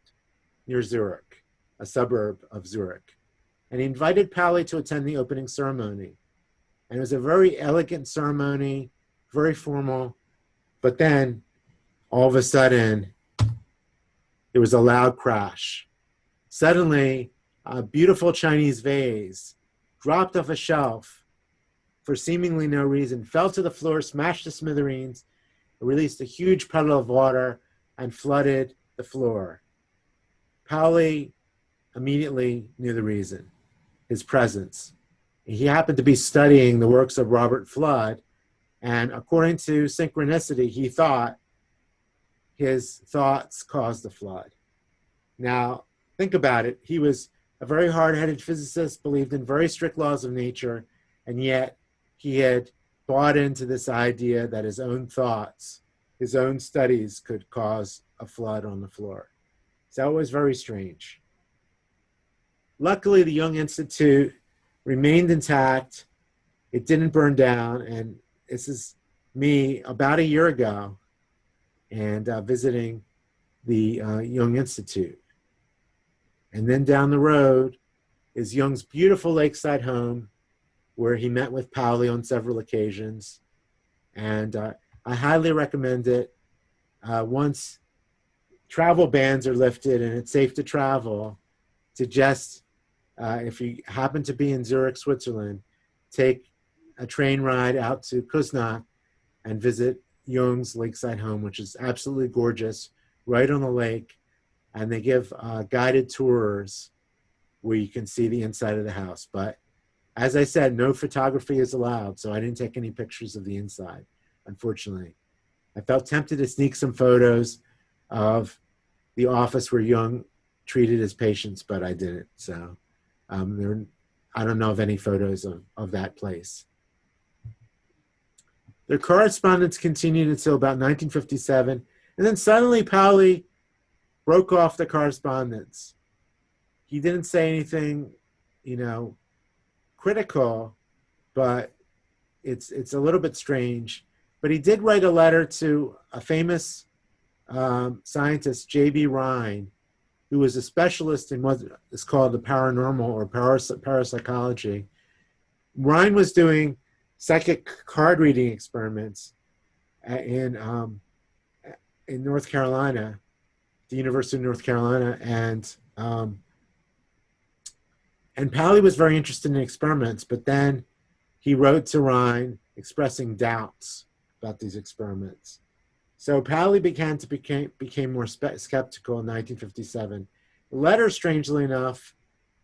near Zurich, a suburb of Zurich. And he invited Pauli to attend the opening ceremony. And it was a very elegant ceremony, very formal. But then, all of a sudden, there was a loud crash. Suddenly, a beautiful Chinese vase dropped off a shelf for seemingly no reason, fell to the floor, smashed to smithereens, released a huge puddle of water, and flooded the floor. Pauli immediately knew the reason, his presence. He happened to be studying the works of Robert Fludd, and according to Synchronicity, he thought his thoughts caused the flood. Now, think about it. He was a very hard-headed physicist, believed in very strict laws of nature, and yet he had bought into this idea that his own thoughts, his own studies could cause a flood on the floor. So it was very strange. Luckily, the Jung Institute remained intact. It didn't burn down, and this is me about a year ago and visiting the Jung Institute. And then down the road is Jung's beautiful lakeside home, where he met with Pauli on several occasions. And I highly recommend it. Once travel bans are lifted and it's safe to travel, to just, if you happen to be in Zurich, Switzerland, take a train ride out to Küsnacht and visit Jung's lakeside home, which is absolutely gorgeous, right on the lake. And they give guided tours where you can see the inside of the house. But as I said, no photography is allowed, so I didn't take any pictures of the inside, unfortunately. I felt tempted to sneak some photos of the office where Jung treated his patients, but I didn't. So I don't know of any photos of that place. Their correspondence continued until about 1957, and then suddenly Pauli broke off the correspondence. He didn't say anything. you know, critical, but it's a little bit strange. But he did write a letter to a famous scientist, J.B. Rhine, who was a specialist in what is called the paranormal or parapsychology. Rhine was doing psychic card reading experiments in North Carolina, the University of North Carolina, and Pauli was very interested in experiments, but then he wrote to Rhine expressing doubts about these experiments. So Pauli became more skeptical in 1957. The letter, strangely enough,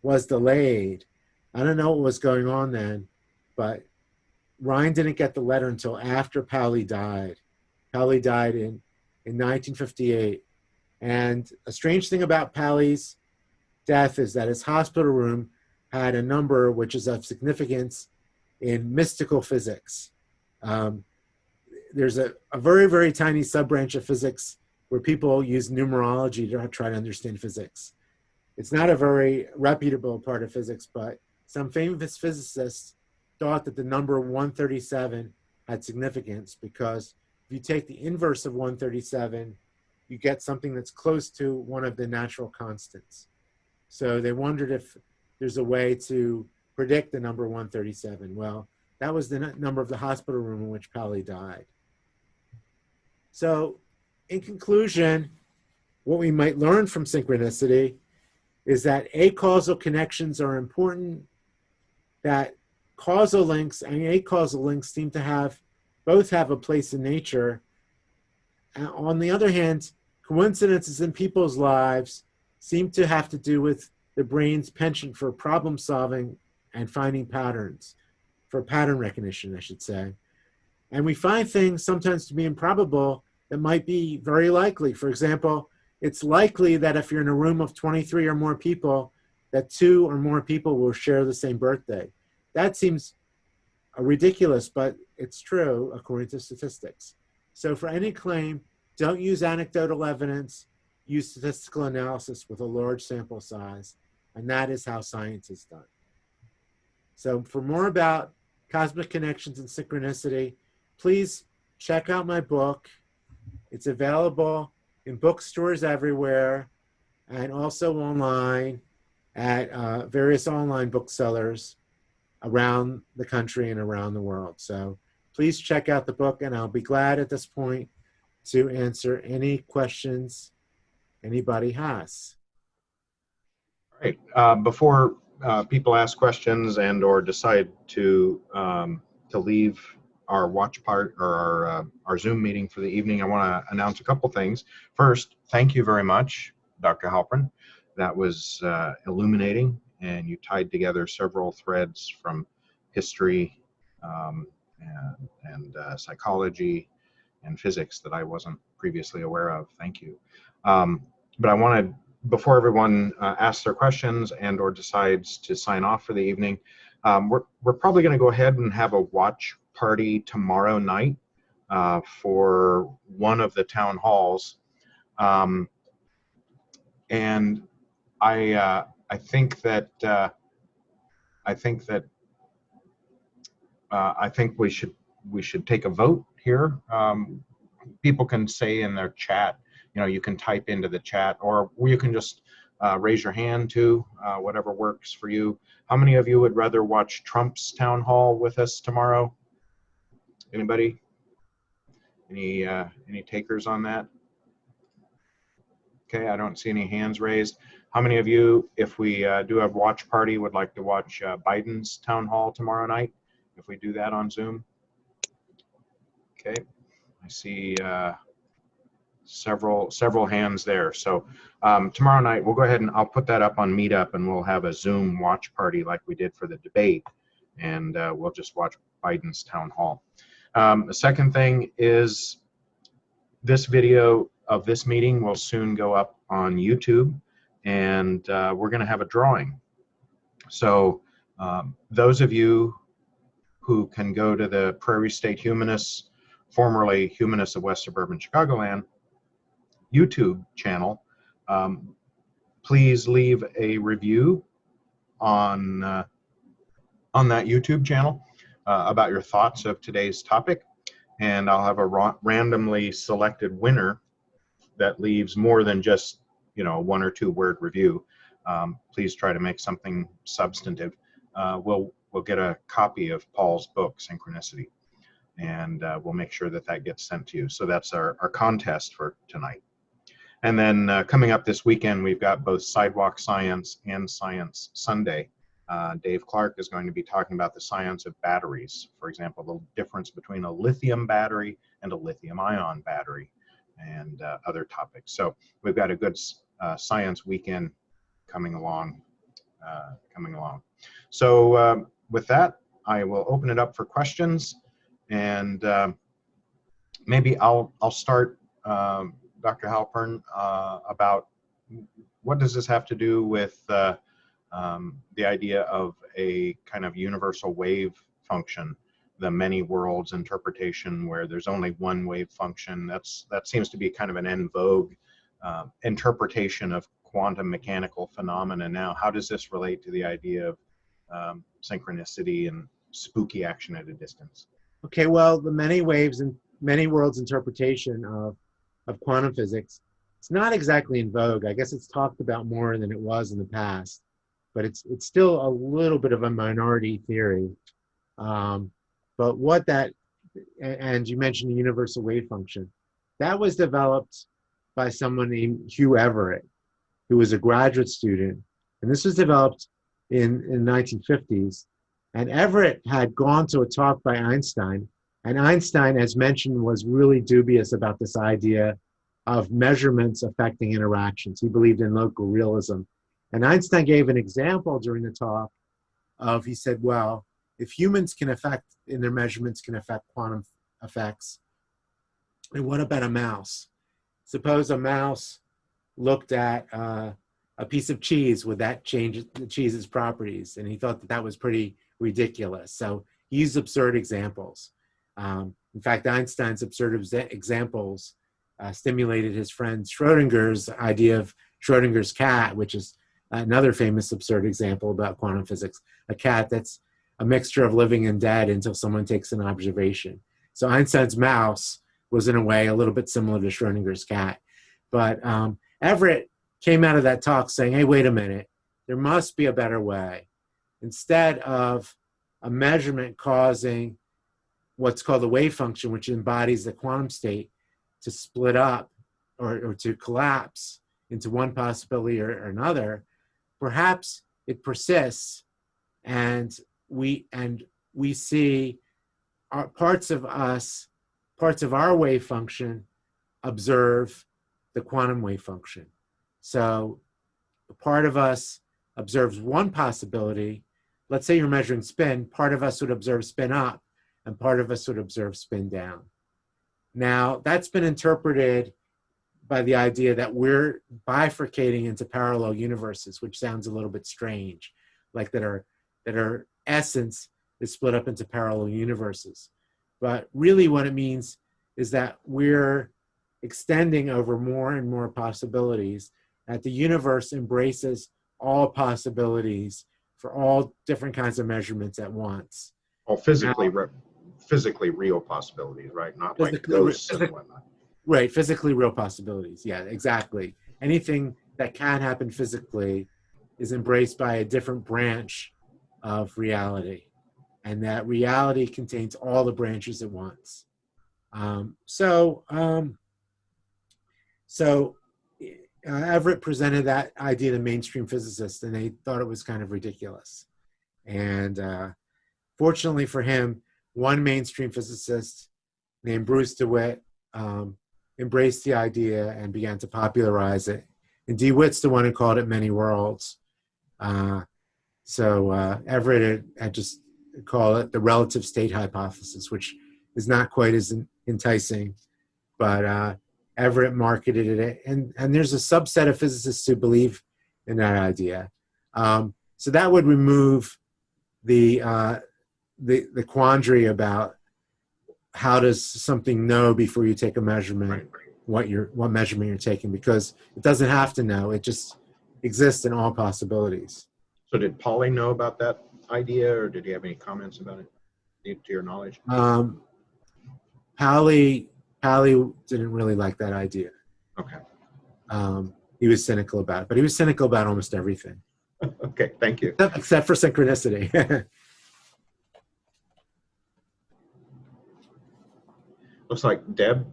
was delayed. I don't know what was going on then, but Rhine didn't get the letter until after Pauli died. Pauli died in 1958. And a strange thing about Pauli's death is that his hospital room had a number which is of significance in mystical physics. There's a very, very tiny sub-branch of physics where people use numerology to try to understand physics. It's not a very reputable part of physics, but some famous physicists thought that the number 137 had significance because if you take the inverse of 137, you get something that's close to one of the natural constants. So they wondered if there's a way to predict the number 137. Well, that was the number of the hospital room in which Pauli died. So in conclusion, what we might learn from synchronicity is that acausal connections are important, that causal links and acausal links seem to both have a place in nature. And on the other hand, coincidences in people's lives seem to have to do with the brain's penchant for problem solving and finding patterns, for pattern recognition, I should say. And we find things sometimes to be improbable that might be very likely. For example, it's likely that if you're in a room of 23 or more people, that 2 or more people will share the same birthday. That seems ridiculous, but it's true according to statistics. So for any claim, don't use anecdotal evidence, use statistical analysis with a large sample size, and that is how science is done. So for more about cosmic connections and synchronicity, please check out my book. It's available in bookstores everywhere and also online at various online booksellers around the country and around the world. So please check out the book, and I'll be glad at this point to answer any questions anybody has. All right. Before people ask questions and or decide to leave our watch part or our Zoom meeting for the evening, I want to announce a couple things. First, thank you very much, Dr. Halpern. That was illuminating, and you tied together several threads from history and psychology and physics that I wasn't previously aware of. Thank you. But I wanted, before everyone asks their questions and or decides to sign off for the evening, we're probably going to go ahead and have a watch party tomorrow night for one of the town halls, and I think we should take a vote here. People can say in their chat, you can type into the chat, or you can just raise your hand too, whatever works for you. How many of you would rather watch Trump's town hall with us tomorrow? Anybody? Any takers on that? Okay, I don't see any hands raised. How many of you, if we do have watch party, would like to watch Biden's town hall tomorrow night, if we do that on Zoom? Okay, I see several hands there. So tomorrow night, we'll go ahead and I'll put that up on Meetup, and we'll have a Zoom watch party like we did for the debate, and we'll just watch Biden's town hall. The second thing is this video of this meeting will soon go up on YouTube, and we're going to have a drawing. So those of you who can go to the Prairie State Humanists, formerly Humanists of West Suburban Chicagoland, YouTube channel, please leave a review on that YouTube channel about your thoughts of today's topic, and I'll have a randomly selected winner that leaves more than just, you know, 1 or 2 word review. Please try to make something substantive. We'll get a copy of Paul's book, Synchronicity, and we'll make sure that that gets sent to you. So that's our contest for tonight. And then coming up this weekend, we've got both Sidewalk Science and Science Sunday. Dave Clark is going to be talking about the science of batteries. For example, the difference between a lithium battery and a lithium-ion battery, and other topics. So we've got a good science weekend coming along. So with that, I will open it up for questions, and maybe I'll start, Dr. Halpern, about what does this have to do with the idea of a kind of universal wave function, the many worlds interpretation, where there's only one wave function. That seems to be kind of an en vogue interpretation of quantum mechanical phenomena now. How does this relate to the idea of synchronicity and spooky action at a distance? Okay, well, the many waves and many worlds interpretation of quantum physics, it's not exactly in vogue. I guess it's talked about more than it was in the past, but it's still a little bit of a minority theory. But what that, and you mentioned the universal wave function, that was developed by someone named Hugh Everett, who was a graduate student. And this was developed in 1950s. And Everett had gone to a talk by Einstein. And Einstein, as mentioned, was really dubious about this idea of measurements affecting interactions. He believed in local realism. And Einstein gave an example during the talk of, he said, well, if humans can affect, in their measurements can affect quantum effects, and what about a mouse? Suppose a mouse looked at a piece of cheese, would that change the cheese's properties? And he thought that that was pretty ridiculous. So he used absurd examples. In fact, Einstein's absurd examples stimulated his friend Schrodinger's idea of Schrodinger's cat, which is another famous absurd example about quantum physics, a cat that's a mixture of living and dead until someone takes an observation. So Einstein's mouse was in a way a little bit similar to Schrodinger's cat. But Everett came out of that talk saying, hey, wait a minute, there must be a better way. Instead of a measurement causing what's called the wave function, which embodies the quantum state, to split up or to collapse into one possibility or another, perhaps it persists, and we see parts of us, parts of our wave function observe the quantum wave function. So a part of us observes one possibility. Let's say you're measuring spin, part of us would observe spin up, and part of us would observe spin down. Now, that's been interpreted by the idea that we're bifurcating into parallel universes, which sounds a little bit strange, like that our essence is split up into parallel universes. But really what it means is that we're extending over more and more possibilities, that the universe embraces all possibilities for all different kinds of measurements at once. All physically real possibilities, right? Not like ghosts and whatnot. Right, physically real possibilities. Yeah, exactly. Anything that can happen physically is embraced by a different branch of reality. And that reality contains all the branches at once. Everett presented that idea to mainstream physicists, and they thought it was kind of ridiculous. And fortunately for him, one mainstream physicist named Bruce DeWitt embraced the idea and began to popularize it. And DeWitt's the one who called it many worlds. Everett had just called it the relative state hypothesis, which is not quite as enticing, but Everett marketed it. And there's a subset of physicists who believe in that idea. So that would remove the quandary about how does something know before you take a measurement, what measurement you're taking, because it doesn't have to know, it just exists in all possibilities. So did Pauli know about that idea, or did he have any comments about it, to your knowledge? Pauli didn't really like that idea. Okay. He was cynical about it, but he was cynical about almost everything. Okay, thank you. Except for synchronicity. Looks like Deb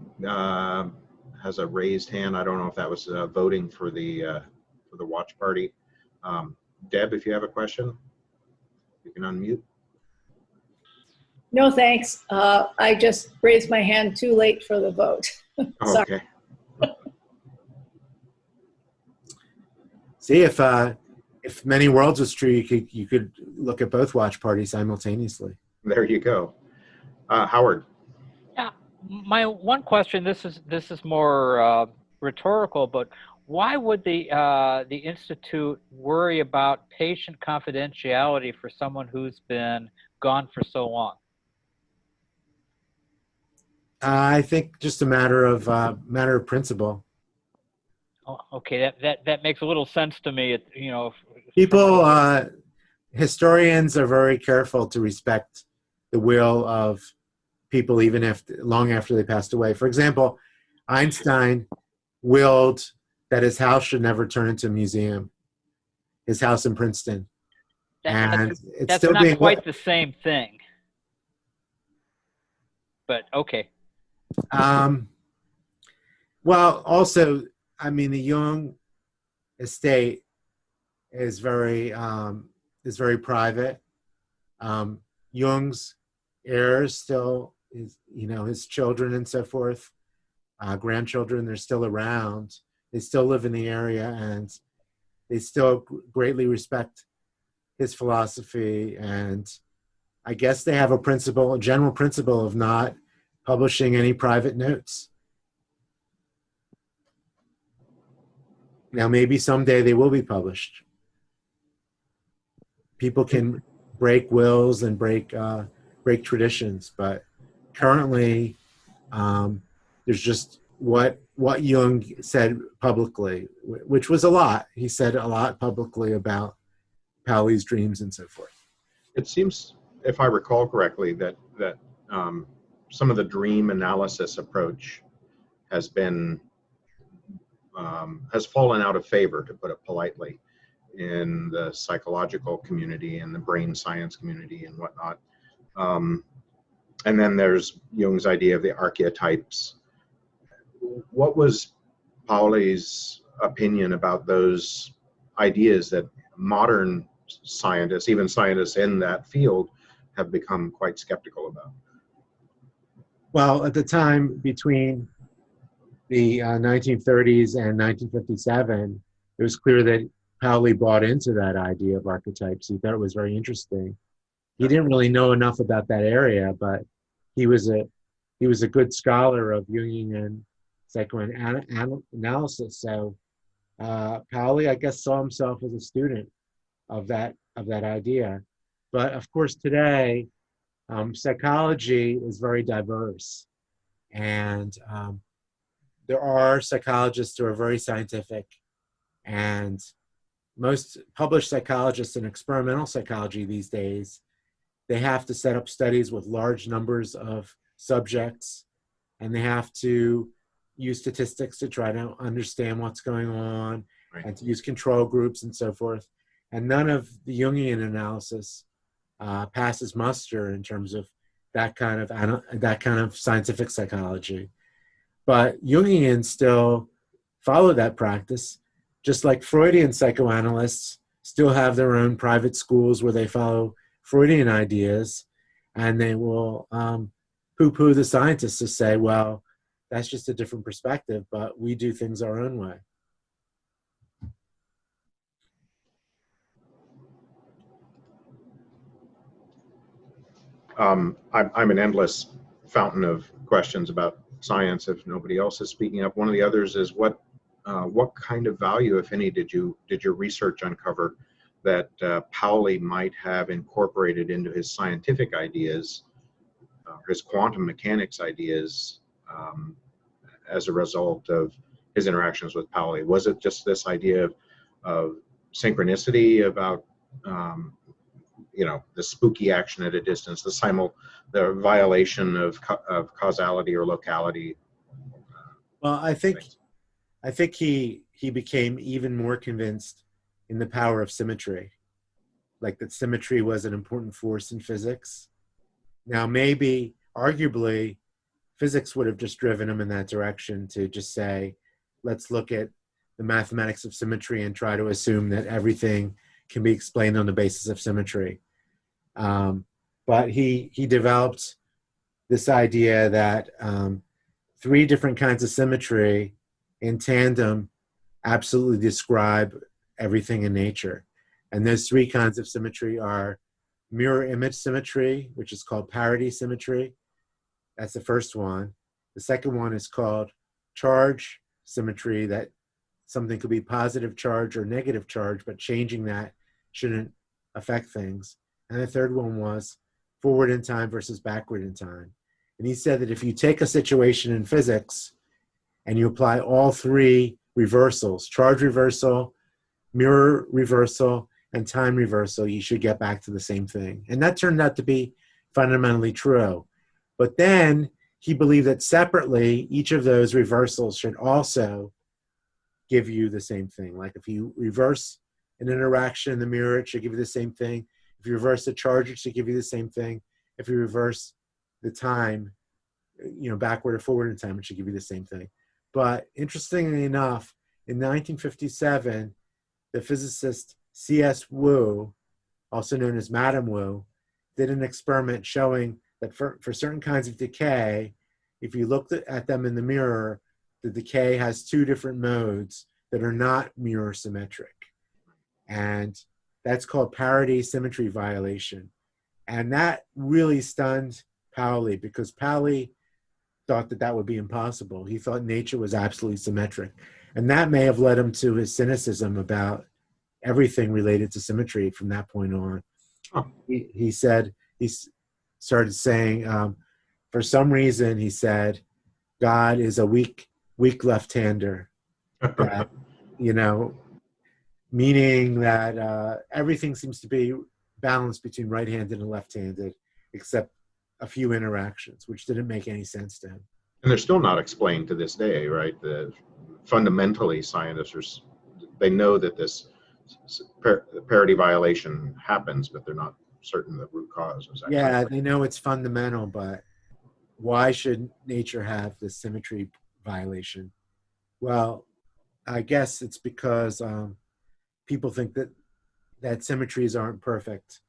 has a raised hand. I don't know if that was voting for the watch party. Deb, if you have a question, you can unmute. No, thanks. I just raised my hand too late for the vote. Oh, okay. See, if many worlds was true, you could look at both watch parties simultaneously. There you go. Howard. Yeah, my one question. This is more rhetorical, but why would the Institute worry about patient confidentiality for someone who's been gone for so long? I think just a matter of principle. Oh, okay, that makes a little sense to me. People, historians are very careful to respect the will of people, even if long after they passed away. For example, Einstein willed that his house should never turn into a museum. His house in Princeton, and it's still not quite the same thing. But okay. Well, also, I mean, the Jung estate is very private. Jung's heirs still, his children and so forth, grandchildren, they're still around. They still live in the area, and they still greatly respect his philosophy. And I guess they have a general principle of not publishing any private notes. Now, maybe someday they will be published. People can break wills and break traditions, but currently, there's just what Jung said publicly, which was a lot. He said a lot publicly about Pauli's dreams and so forth. It seems, if I recall correctly, that some of the dream analysis approach has been has fallen out of favor, to put it politely, in the psychological community and the brain science community and whatnot. And then there's Jung's idea of the archetypes. What was Pauli's opinion about those ideas that modern scientists, even scientists in that field, have become quite skeptical about? Well, at the time between the 1930s and 1957, it was clear that Pauli bought into that idea of archetypes. He thought it was very interesting. He didn't really know enough about that area, but he was a good scholar of Jungian psychoanalysis. So Pauli, I guess, saw himself as a student of that idea. But of course, today, psychology is very diverse, and there are psychologists who are very scientific, and most published psychologists in experimental psychology these days, they have to set up studies with large numbers of subjects, and they have to use statistics to try to understand what's going on, right, and to use control groups and so forth. And none of the Jungian analysis passes muster in terms of that kind of scientific psychology. But Jungians still follow that practice, just like Freudian psychoanalysts still have their own private schools where they follow Freudian ideas, and they will poo-poo the scientists to say, well, that's just a different perspective, but we do things our own way. I'm an endless fountain of questions about science if nobody else is speaking up. One of the others is what kind of value, if any, did your research uncover that Pauli might have incorporated into his scientific ideas, his quantum mechanics ideas, as a result of his interactions with Pauli? Was it just this idea of synchronicity, about you know, the spooky action at a distance, the violation of causality or locality. Well, I think he became even more convinced in the power of symmetry, like that symmetry was an important force in physics. Now, maybe, arguably, physics would have just driven him in that direction to just say, let's look at the mathematics of symmetry and try to assume that everything can be explained on the basis of symmetry. But he developed this idea that three different kinds of symmetry in tandem absolutely describe everything in nature. And those three kinds of symmetry are mirror image symmetry, which is called parity symmetry. That's the first one. The second one is called charge symmetry, that something could be positive charge or negative charge, but changing that shouldn't affect things. And the third one was forward in time versus backward in time. And he said that if you take a situation in physics and you apply all three reversals, charge reversal, mirror reversal, and time reversal, you should get back to the same thing. And that turned out to be fundamentally true. But then he believed that separately, each of those reversals should also give you the same thing. Like if you reverse an interaction in the mirror, it should give you the same thing. If you reverse the charge, it should give you the same thing. If you reverse the time, you know, backward or forward in time, it should give you the same thing. But interestingly enough, in 1957, the physicist C.S. Wu, also known as Madame Wu, did an experiment showing that for certain kinds of decay, if you looked at them in the mirror, the decay has two different modes that are not mirror symmetric. And that's called parity symmetry violation. And that really stunned Pauli, because Pauli thought that that would be impossible. He thought nature was absolutely symmetric. And that may have led him to his cynicism about everything related to symmetry from that point on. Oh. He said, he started saying, for some reason, he said, God is a weak left-hander. That, you know, meaning that everything seems to be balanced between right-handed and left-handed, except a few interactions, which didn't make any sense to him. And they're still not explained to this day, right? Fundamentally, scientists they know that this parity violation happens, but they're not certain the root cause. Yeah, they know it's fundamental, but why should nature have this symmetry violation? Well, I guess it's because people think that symmetries aren't perfect.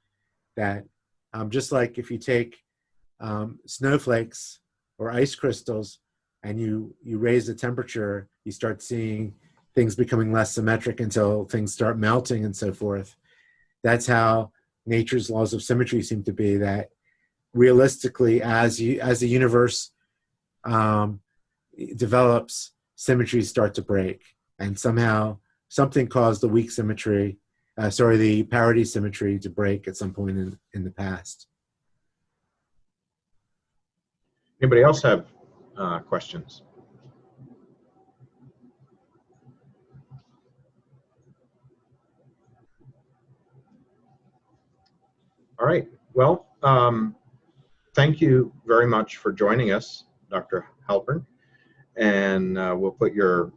That just like if you take snowflakes or ice crystals and you raise the temperature, you start seeing things becoming less symmetric until things start melting and so forth. That's how nature's laws of symmetry seem to be, that realistically, as the universe develops, symmetries start to break. And somehow something caused the weak symmetry, the parity symmetry to break at some point in the past. Anybody else have questions? All right. Well, thank you very much for joining us, Dr. Halpern. And we'll put your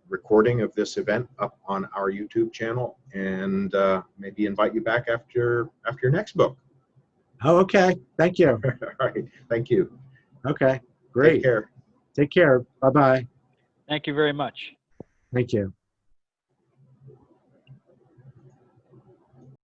recording of this event up on our YouTube channel, and maybe invite you back after your next book. Oh, okay. Thank you. All right. Thank you. Okay. Great. Take care. Take care. Bye-bye. Thank you very much. Thank you.